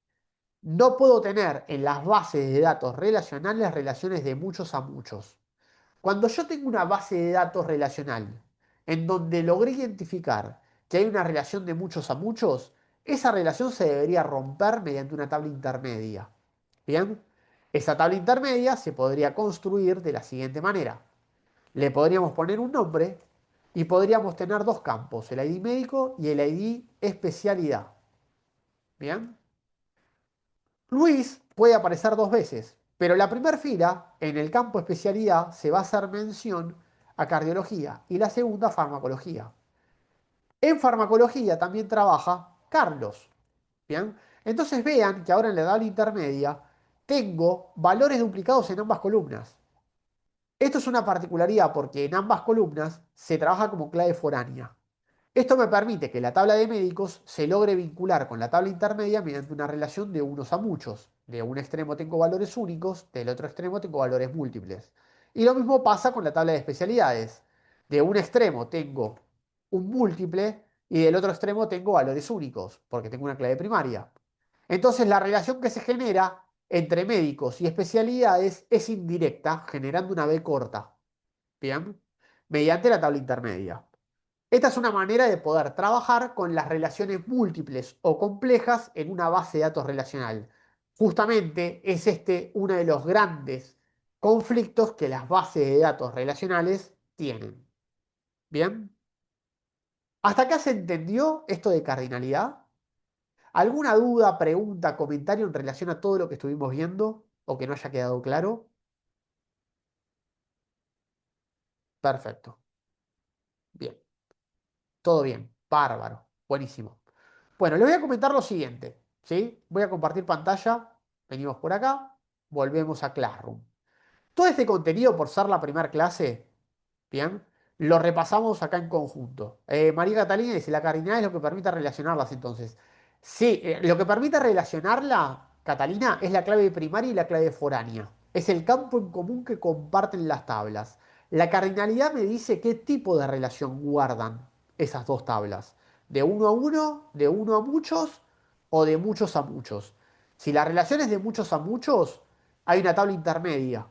No puedo tener en las bases de datos relacionales relaciones de muchos a muchos. Cuando yo tengo una base de datos relacional en donde logré identificar que hay una relación de muchos a muchos, esa relación se debería romper mediante una tabla intermedia. ¿Bien? Esa tabla intermedia se podría construir de la siguiente manera. Le podríamos poner un nombre y podríamos tener dos campos, el ID médico y el ID especialidad. ¿Bien? Luis puede aparecer dos veces, pero la primera fila, en el campo especialidad, se va a hacer mención a cardiología y la segunda a farmacología. En farmacología también trabaja Carlos. ¿Bien? Entonces vean que ahora en la tabla intermedia tengo valores duplicados en ambas columnas. Esto es una particularidad porque en ambas columnas se trabaja como clave foránea. Esto me permite que la tabla de médicos se logre vincular con la tabla intermedia mediante una relación de unos a muchos. De un extremo tengo valores únicos, del otro extremo tengo valores múltiples. Y lo mismo pasa con la tabla de especialidades. De un extremo tengo un múltiple y del otro extremo tengo valores únicos, porque tengo una clave primaria. Entonces la relación que se genera entre médicos y especialidades es indirecta, generando una B corta. ¿Bien? Mediante la tabla intermedia. Esta es una manera de poder trabajar con las relaciones múltiples o complejas en una base de datos relacional. Justamente es este uno de los grandes conflictos que las bases de datos relacionales tienen. ¿Bien? ¿Hasta acá se entendió esto de cardinalidad? ¿Alguna duda, pregunta, comentario en relación a todo lo que estuvimos viendo o que no haya quedado claro? Perfecto. Bien. Todo bien. Bárbaro. Buenísimo. Bueno, les voy a comentar lo siguiente, ¿sí? Voy a compartir pantalla, venimos por acá, volvemos a Classroom. Todo este contenido, por ser la primera clase, ¿bien? Lo repasamos acá en conjunto. María Catalina dice, la cardinalidad es lo que permite relacionarlas entonces. Sí, lo que permite relacionarla, Catalina, es la clave primaria y la clave foránea. Es el campo en común que comparten las tablas. La cardinalidad me dice qué tipo de relación guardan esas dos tablas. De uno a uno, de uno a muchos o de muchos a muchos. Si la relación es de muchos a muchos, hay una tabla intermedia.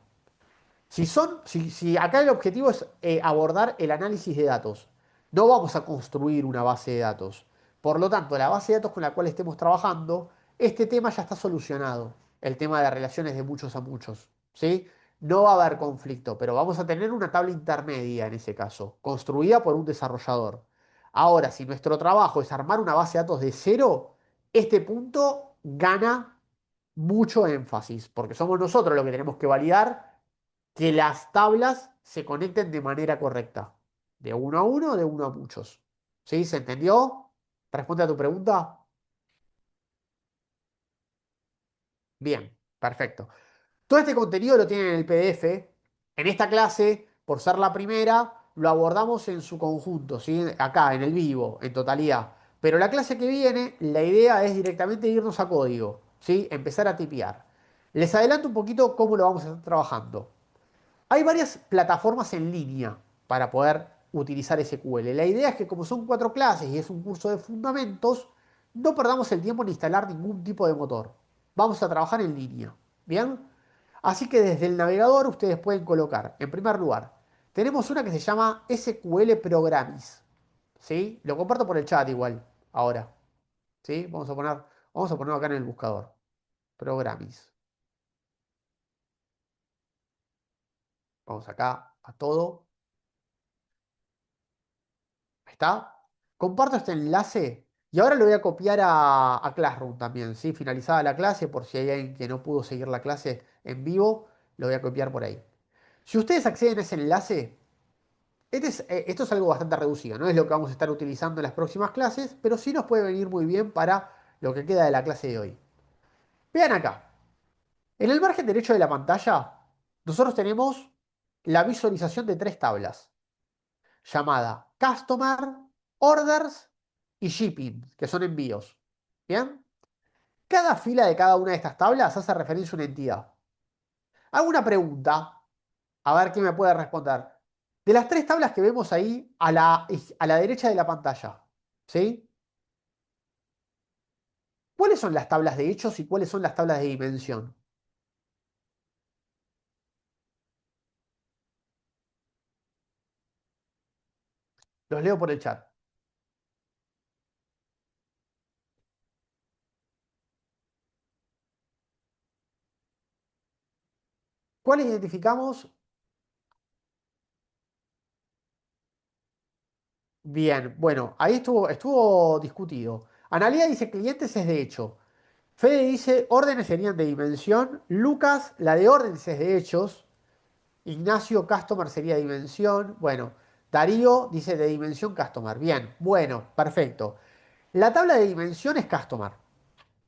Si acá el objetivo es abordar el análisis de datos, no vamos a construir una base de datos. Por lo tanto, la base de datos con la cual estemos trabajando, este tema ya está solucionado. El tema de relaciones de muchos a muchos. ¿Sí? No va a haber conflicto, pero vamos a tener una tabla intermedia en ese caso, construida por un desarrollador. Ahora, si nuestro trabajo es armar una base de datos de cero, este punto gana mucho énfasis, porque somos nosotros los que tenemos que validar que las tablas se conecten de manera correcta. De uno a uno, de uno a muchos. ¿Sí? ¿Se entendió? ¿Responde a tu pregunta? Bien, perfecto. Todo este contenido lo tienen en el PDF. En esta clase, por ser la primera, lo abordamos en su conjunto, ¿sí? Acá, en el vivo, en totalidad. Pero la clase que viene, la idea es directamente irnos a código, ¿sí? Empezar a tipear. Les adelanto un poquito cómo lo vamos a estar trabajando. Hay varias plataformas en línea para poder utilizar SQL. La idea es que como son cuatro clases y es un curso de fundamentos, no perdamos el tiempo en instalar ningún tipo de motor. Vamos a trabajar en línea. ¿Bien? Así que desde el navegador ustedes pueden colocar, en primer lugar, tenemos una que se llama SQL Programmis. ¿Sí? Lo comparto por el chat igual, ahora. ¿Sí? Vamos a ponerlo acá en el buscador. Programmis. Vamos acá a todo. Ahí está. Comparto este enlace y ahora lo voy a copiar a Classroom también, ¿sí? Finalizada la clase, por si hay alguien que no pudo seguir la clase en vivo, lo voy a copiar por ahí. Si ustedes acceden a ese enlace, esto es algo bastante reducido, no es lo que vamos a estar utilizando en las próximas clases, pero sí nos puede venir muy bien para lo que queda de la clase de hoy. Vean acá, en el margen derecho de la pantalla, nosotros tenemos la visualización de tres tablas, llamada Customer, Orders y Shipping, que son envíos. ¿Bien? Cada fila de cada una de estas tablas hace referencia a una entidad. Hago una pregunta, a ver quién me puede responder. De las tres tablas que vemos ahí a la derecha de la pantalla, ¿sí? ¿Cuáles son las tablas de hechos y cuáles son las tablas de dimensión? Los leo por el chat. ¿Cuáles identificamos? Bien, bueno, ahí estuvo discutido. Analía dice clientes es de hecho. Fede dice órdenes serían de dimensión. Lucas, la de órdenes es de hechos. Ignacio, customer sería dimensión. Bueno, Darío dice de dimensión customer. Bien, bueno, perfecto. La tabla de dimensión es customer.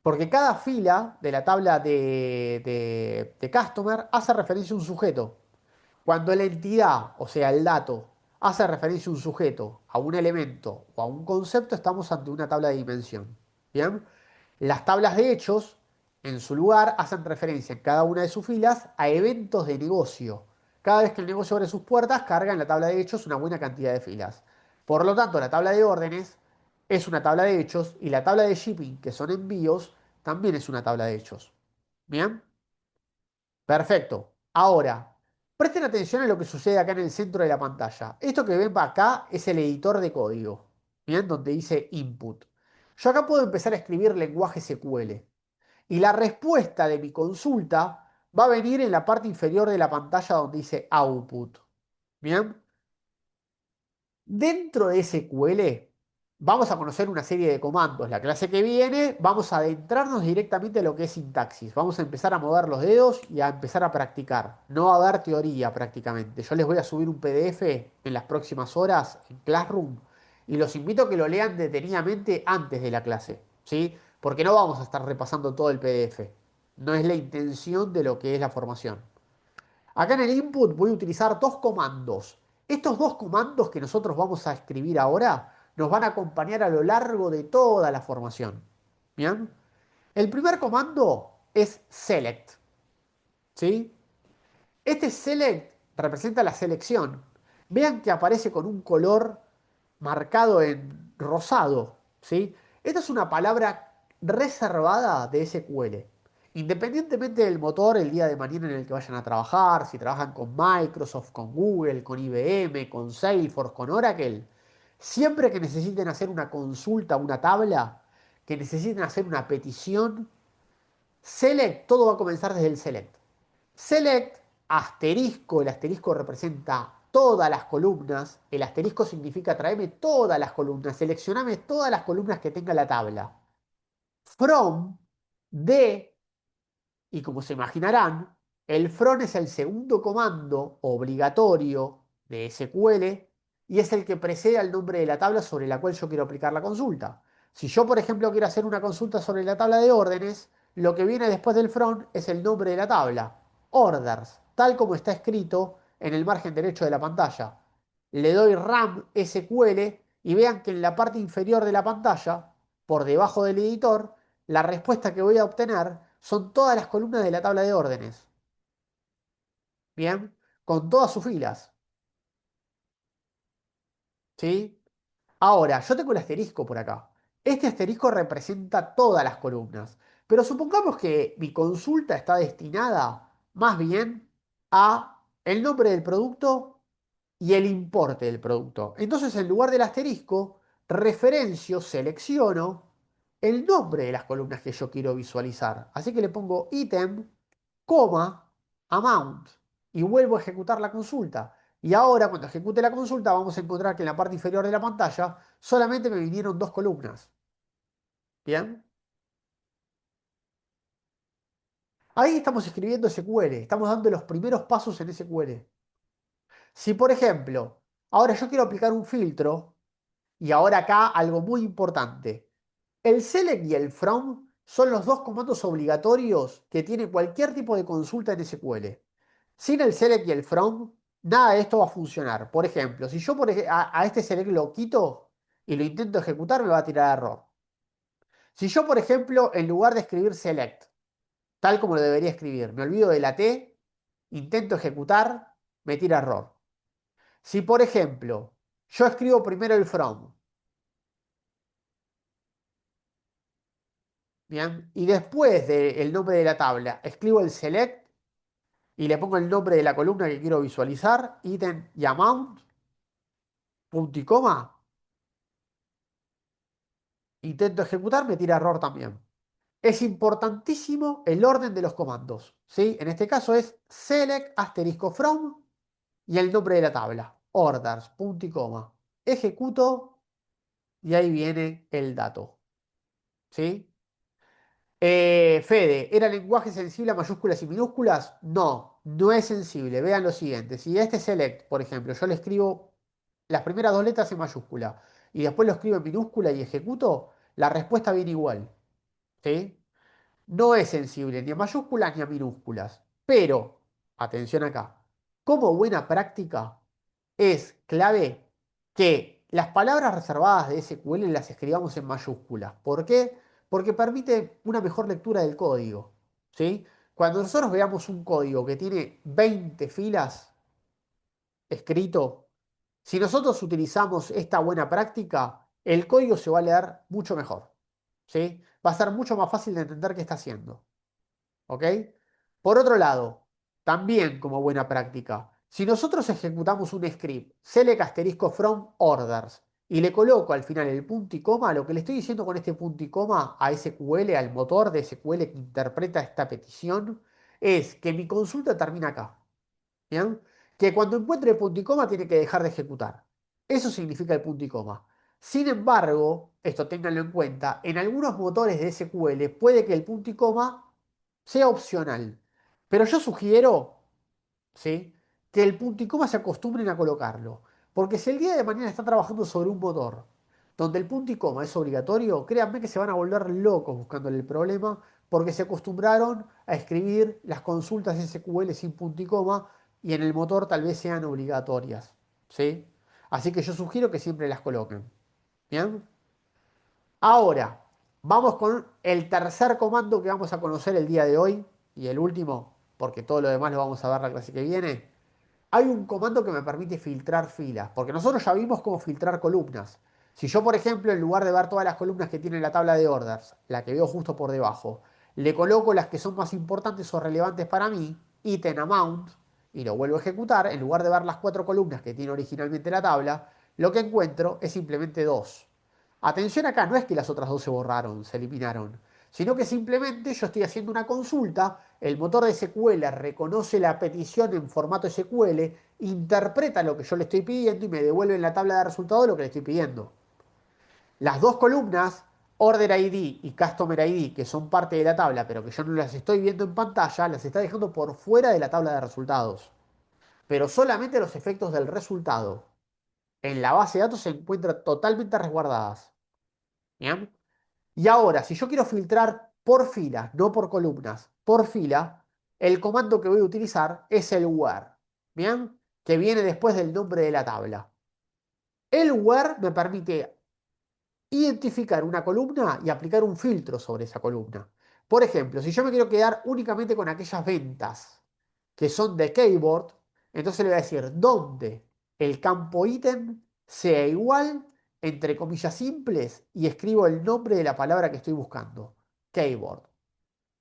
Porque cada fila de la tabla de customer hace referencia a un sujeto. Cuando la entidad, o sea, el dato, hace referencia a un sujeto, a un elemento o a un concepto, estamos ante una tabla de dimensión. ¿Bien? Las tablas de hechos, en su lugar, hacen referencia en cada una de sus filas a eventos de negocio. Cada vez que el negocio abre sus puertas, carga en la tabla de hechos una buena cantidad de filas. Por lo tanto, la tabla de órdenes es una tabla de hechos y la tabla de shipping, que son envíos, también es una tabla de hechos. ¿Bien? Perfecto. Ahora, presten atención a lo que sucede acá en el centro de la pantalla. Esto que ven acá es el editor de código. ¿Bien? Donde dice input. Yo acá puedo empezar a escribir lenguaje SQL. Y la respuesta de mi consulta va a venir en la parte inferior de la pantalla donde dice output. ¿Bien? Dentro de SQL vamos a conocer una serie de comandos. La clase que viene vamos a adentrarnos directamente a lo que es sintaxis. Vamos a empezar a mover los dedos y a empezar a practicar. No va a haber teoría prácticamente. Yo les voy a subir un PDF en las próximas horas en Classroom y los invito a que lo lean detenidamente antes de la clase, ¿sí? Porque no vamos a estar repasando todo el PDF. No es la intención de lo que es la formación. Acá en el input voy a utilizar dos comandos. Estos dos comandos que nosotros vamos a escribir ahora nos van a acompañar a lo largo de toda la formación. ¿Bien? El primer comando es select, ¿sí? Este select representa la selección. Vean que aparece con un color marcado en rosado, ¿sí? Esta es una palabra reservada de SQL. Independientemente del motor, el día de mañana en el que vayan a trabajar, si trabajan con Microsoft, con Google, con IBM, con Salesforce, con Oracle, siempre que necesiten hacer una consulta, una tabla, que necesiten hacer una petición, select, todo va a comenzar desde el select. Select, asterisco, el asterisco representa todas las columnas, el asterisco significa traeme todas las columnas, seleccioname todas las columnas que tenga la tabla. From, de, y como se imaginarán, el from es el segundo comando obligatorio de SQL y es el que precede al nombre de la tabla sobre la cual yo quiero aplicar la consulta. Si yo, por ejemplo, quiero hacer una consulta sobre la tabla de órdenes, lo que viene después del from es el nombre de la tabla, orders, tal como está escrito en el margen derecho de la pantalla. Le doy RAM SQL y vean que en la parte inferior de la pantalla, por debajo del editor, la respuesta que voy a obtener son todas las columnas de la tabla de órdenes. Bien, con todas sus filas. ¿Sí? Ahora, yo tengo el asterisco por acá. Este asterisco representa todas las columnas. Pero supongamos que mi consulta está destinada más bien a el nombre del producto y el importe del producto. Entonces, en lugar del asterisco, referencio, selecciono el nombre de las columnas que yo quiero visualizar. Así que le pongo ítem, coma, amount y vuelvo a ejecutar la consulta. Y ahora, cuando ejecute la consulta, vamos a encontrar que en la parte inferior de la pantalla solamente me vinieron dos columnas. ¿Bien? Ahí estamos escribiendo SQL, estamos dando los primeros pasos en SQL. Si, por ejemplo, ahora yo quiero aplicar un filtro, y ahora acá algo muy importante. El select y el from son los dos comandos obligatorios que tiene cualquier tipo de consulta en SQL. Sin el select y el from, nada de esto va a funcionar. Por ejemplo, si yo a este select lo quito y lo intento ejecutar, me va a tirar error. Si yo, por ejemplo, en lugar de escribir select, tal como lo debería escribir, me olvido de la T, intento ejecutar, me tira error. Si, por ejemplo, yo escribo primero el from, ¿bien? Y después del nombre de la tabla, escribo el select y le pongo el nombre de la columna que quiero visualizar, ítem y amount, punto y coma, intento ejecutar, me tira error también. Es importantísimo el orden de los comandos, ¿sí? En este caso es select asterisco from y el nombre de la tabla, orders, punto y coma. Ejecuto y ahí viene el dato, ¿sí? Fede, ¿era lenguaje sensible a mayúsculas y minúsculas? No, no es sensible. Vean lo siguiente. Si a este select, por ejemplo, yo le escribo las primeras dos letras en mayúscula y después lo escribo en minúscula y ejecuto, la respuesta viene igual. ¿Sí? No es sensible ni a mayúsculas ni a minúsculas. Pero, atención acá, como buena práctica, es clave que las palabras reservadas de SQL las escribamos en mayúsculas. ¿Por qué? Porque permite una mejor lectura del código. ¿Sí? Cuando nosotros veamos un código que tiene 20 filas escrito, si nosotros utilizamos esta buena práctica, el código se va a leer mucho mejor. ¿Sí? Va a ser mucho más fácil de entender qué está haciendo. ¿Ok? Por otro lado, también como buena práctica, si nosotros ejecutamos un script, select asterisco from orders, y le coloco al final el punto y coma, lo que le estoy diciendo con este punto y coma a SQL, al motor de SQL que interpreta esta petición, es que mi consulta termina acá. ¿Bien? Que cuando encuentre el punto y coma tiene que dejar de ejecutar. Eso significa el punto y coma. Sin embargo, esto ténganlo en cuenta, en algunos motores de SQL puede que el punto y coma sea opcional. Pero yo sugiero, ¿sí? Que el punto y coma se acostumbren a colocarlo. Porque si el día de mañana están trabajando sobre un motor donde el punto y coma es obligatorio, créanme que se van a volver locos buscándole el problema porque se acostumbraron a escribir las consultas SQL sin punto y coma y en el motor tal vez sean obligatorias. ¿sí? Así que yo sugiero que siempre las coloquen. ¿Bien? Ahora, vamos con el tercer comando que vamos a conocer el día de hoy y el último, porque todo lo demás lo vamos a ver la clase que viene. Hay un comando que me permite filtrar filas, porque nosotros ya vimos cómo filtrar columnas. Si yo, por ejemplo, en lugar de ver todas las columnas que tiene la tabla de orders, la que veo justo por debajo, le coloco las que son más importantes o relevantes para mí, item amount, y lo vuelvo a ejecutar, en lugar de ver las cuatro columnas que tiene originalmente la tabla, lo que encuentro es simplemente dos. Atención acá, no es que las otras dos se borraron, se eliminaron, sino que simplemente yo estoy haciendo una consulta, el motor de SQL reconoce la petición en formato SQL, interpreta lo que yo le estoy pidiendo y me devuelve en la tabla de resultados lo que le estoy pidiendo. Las dos columnas, Order ID y Customer ID, que son parte de la tabla, pero que yo no las estoy viendo en pantalla, las está dejando por fuera de la tabla de resultados. Pero solamente los efectos del resultado en la base de datos se encuentran totalmente resguardadas. ¿Bien? Y ahora, si yo quiero filtrar por filas, no por columnas, por fila, el comando que voy a utilizar es el where, ¿bien? Que viene después del nombre de la tabla. El where me permite identificar una columna y aplicar un filtro sobre esa columna. Por ejemplo, si yo me quiero quedar únicamente con aquellas ventas que son de keyboard, entonces le voy a decir donde el campo ítem sea igual, entre comillas simples, y escribo el nombre de la palabra que estoy buscando. Keyboard.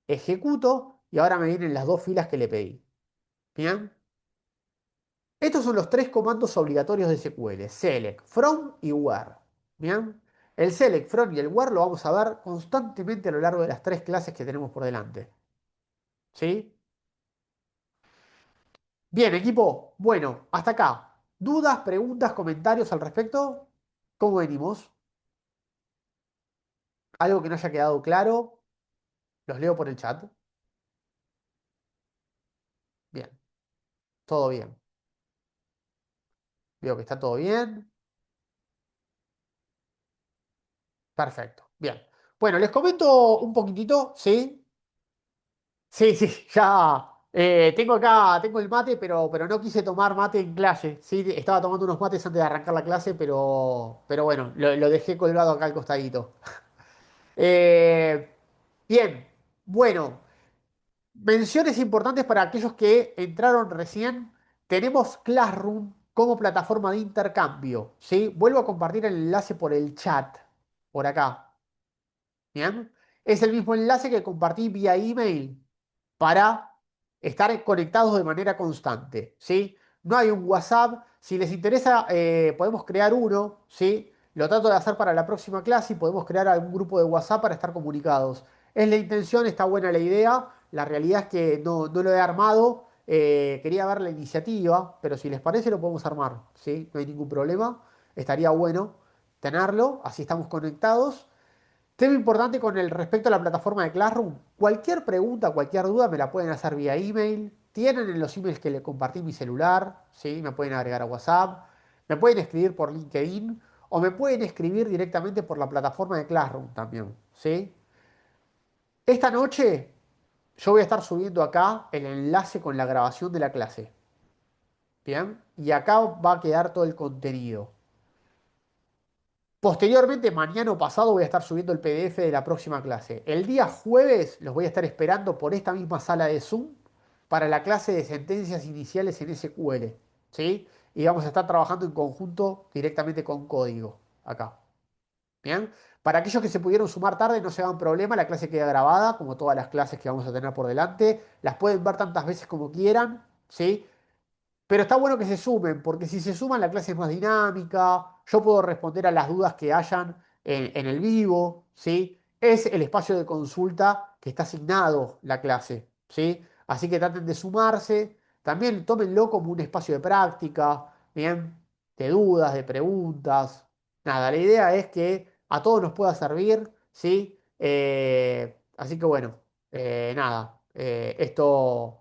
Ejecuto y ahora me vienen las dos filas que le pedí. ¿Bien? Estos son los tres comandos obligatorios de SQL: select, from y where. ¿Bien? El select, from y el where lo vamos a ver constantemente a lo largo de las tres clases que tenemos por delante. ¿Sí? Bien, equipo. Bueno, hasta acá. ¿Dudas, preguntas, comentarios al respecto? ¿Cómo venimos? ¿Algo que no haya quedado claro? Los leo por el chat. Bien, todo bien. Veo que está todo bien. Perfecto. Bien. Bueno, les comento un poquitito, ¿sí? Sí, sí, ya. Tengo acá, tengo el mate, pero no quise tomar mate en clase. Sí, estaba tomando unos mates antes de arrancar la clase, pero bueno, lo dejé colgado acá al costadito. Eh, bien, bueno, menciones importantes para aquellos que entraron recién. Tenemos Classroom como plataforma de intercambio, ¿sí? Vuelvo a compartir el enlace por el chat, por acá. ¿Bien? Es el mismo enlace que compartí vía email para estar conectados de manera constante, ¿sí? No hay un WhatsApp. Si les interesa, podemos crear uno, ¿sí? Lo trato de hacer para la próxima clase y podemos crear algún grupo de WhatsApp para estar comunicados. Es la intención, está buena la idea. La realidad es que no lo he armado. Quería ver la iniciativa, pero si les parece lo podemos armar, ¿sí? No hay ningún problema. Estaría bueno tenerlo, así estamos conectados. Tema importante con el respecto a la plataforma de Classroom. Cualquier pregunta, cualquier duda me la pueden hacer vía email. Tienen en los emails que le compartí mi celular, ¿sí? Me pueden agregar a WhatsApp, me pueden escribir por LinkedIn o me pueden escribir directamente por la plataforma de Classroom también, ¿sí? Esta noche yo voy a estar subiendo acá el enlace con la grabación de la clase, ¿bien? Y acá va a quedar todo el contenido. Posteriormente, mañana o pasado, voy a estar subiendo el PDF de la próxima clase. El día jueves los voy a estar esperando por esta misma sala de Zoom para la clase de sentencias iniciales en SQL. ¿Sí? Y vamos a estar trabajando en conjunto directamente con código acá. ¿Bien? Para aquellos que se pudieron sumar tarde, no se hagan problema, la clase queda grabada, como todas las clases que vamos a tener por delante. Las pueden ver tantas veces como quieran. ¿Sí? Pero está bueno que se sumen, porque si se suman la clase es más dinámica, yo puedo responder a las dudas que hayan en el vivo, ¿sí? Es el espacio de consulta que está asignado la clase, ¿sí? Así que traten de sumarse, también tómenlo como un espacio de práctica, ¿bien? De dudas, de preguntas. Nada, la idea es que a todos nos pueda servir, ¿sí? Así que bueno, nada, esto...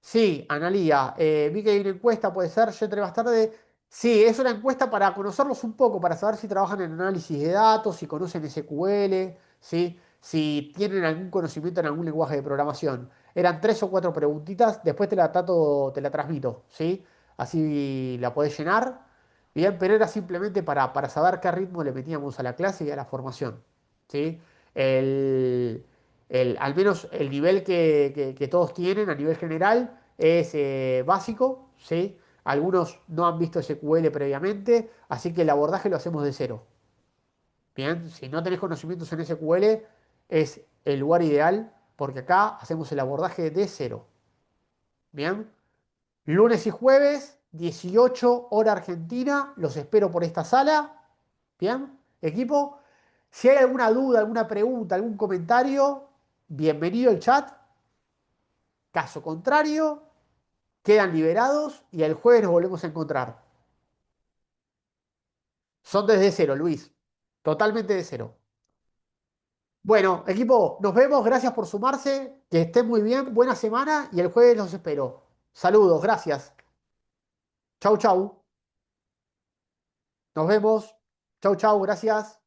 Sí, Analía, vi que hay una encuesta, puede ser, yo entré más tarde. Sí, es una encuesta para conocerlos un poco, para saber si trabajan en análisis de datos, si conocen SQL, ¿sí? Si tienen algún conocimiento en algún lenguaje de programación. Eran tres o cuatro preguntitas, después te la trato, te la transmito, ¿sí? Así la podés llenar. Bien, pero era simplemente para saber qué ritmo le metíamos a la clase y a la formación. ¿Sí? El, al menos el nivel que todos tienen a nivel general es básico. ¿Sí? Algunos no han visto SQL previamente, así que el abordaje lo hacemos de cero. Bien, si no tenés conocimientos en SQL, es el lugar ideal porque acá hacemos el abordaje de cero. Bien. Lunes y jueves, 18 hora Argentina. Los espero por esta sala. Bien, equipo. Si hay alguna duda, alguna pregunta, algún comentario, bienvenido al chat. Caso contrario, quedan liberados y el jueves nos volvemos a encontrar. Son desde cero, Luis. Totalmente de cero. Bueno, equipo, nos vemos. Gracias por sumarse. Que estén muy bien. Buena semana y el jueves los espero. Saludos, gracias. Chau, chau. Nos vemos. Chau, chau, gracias.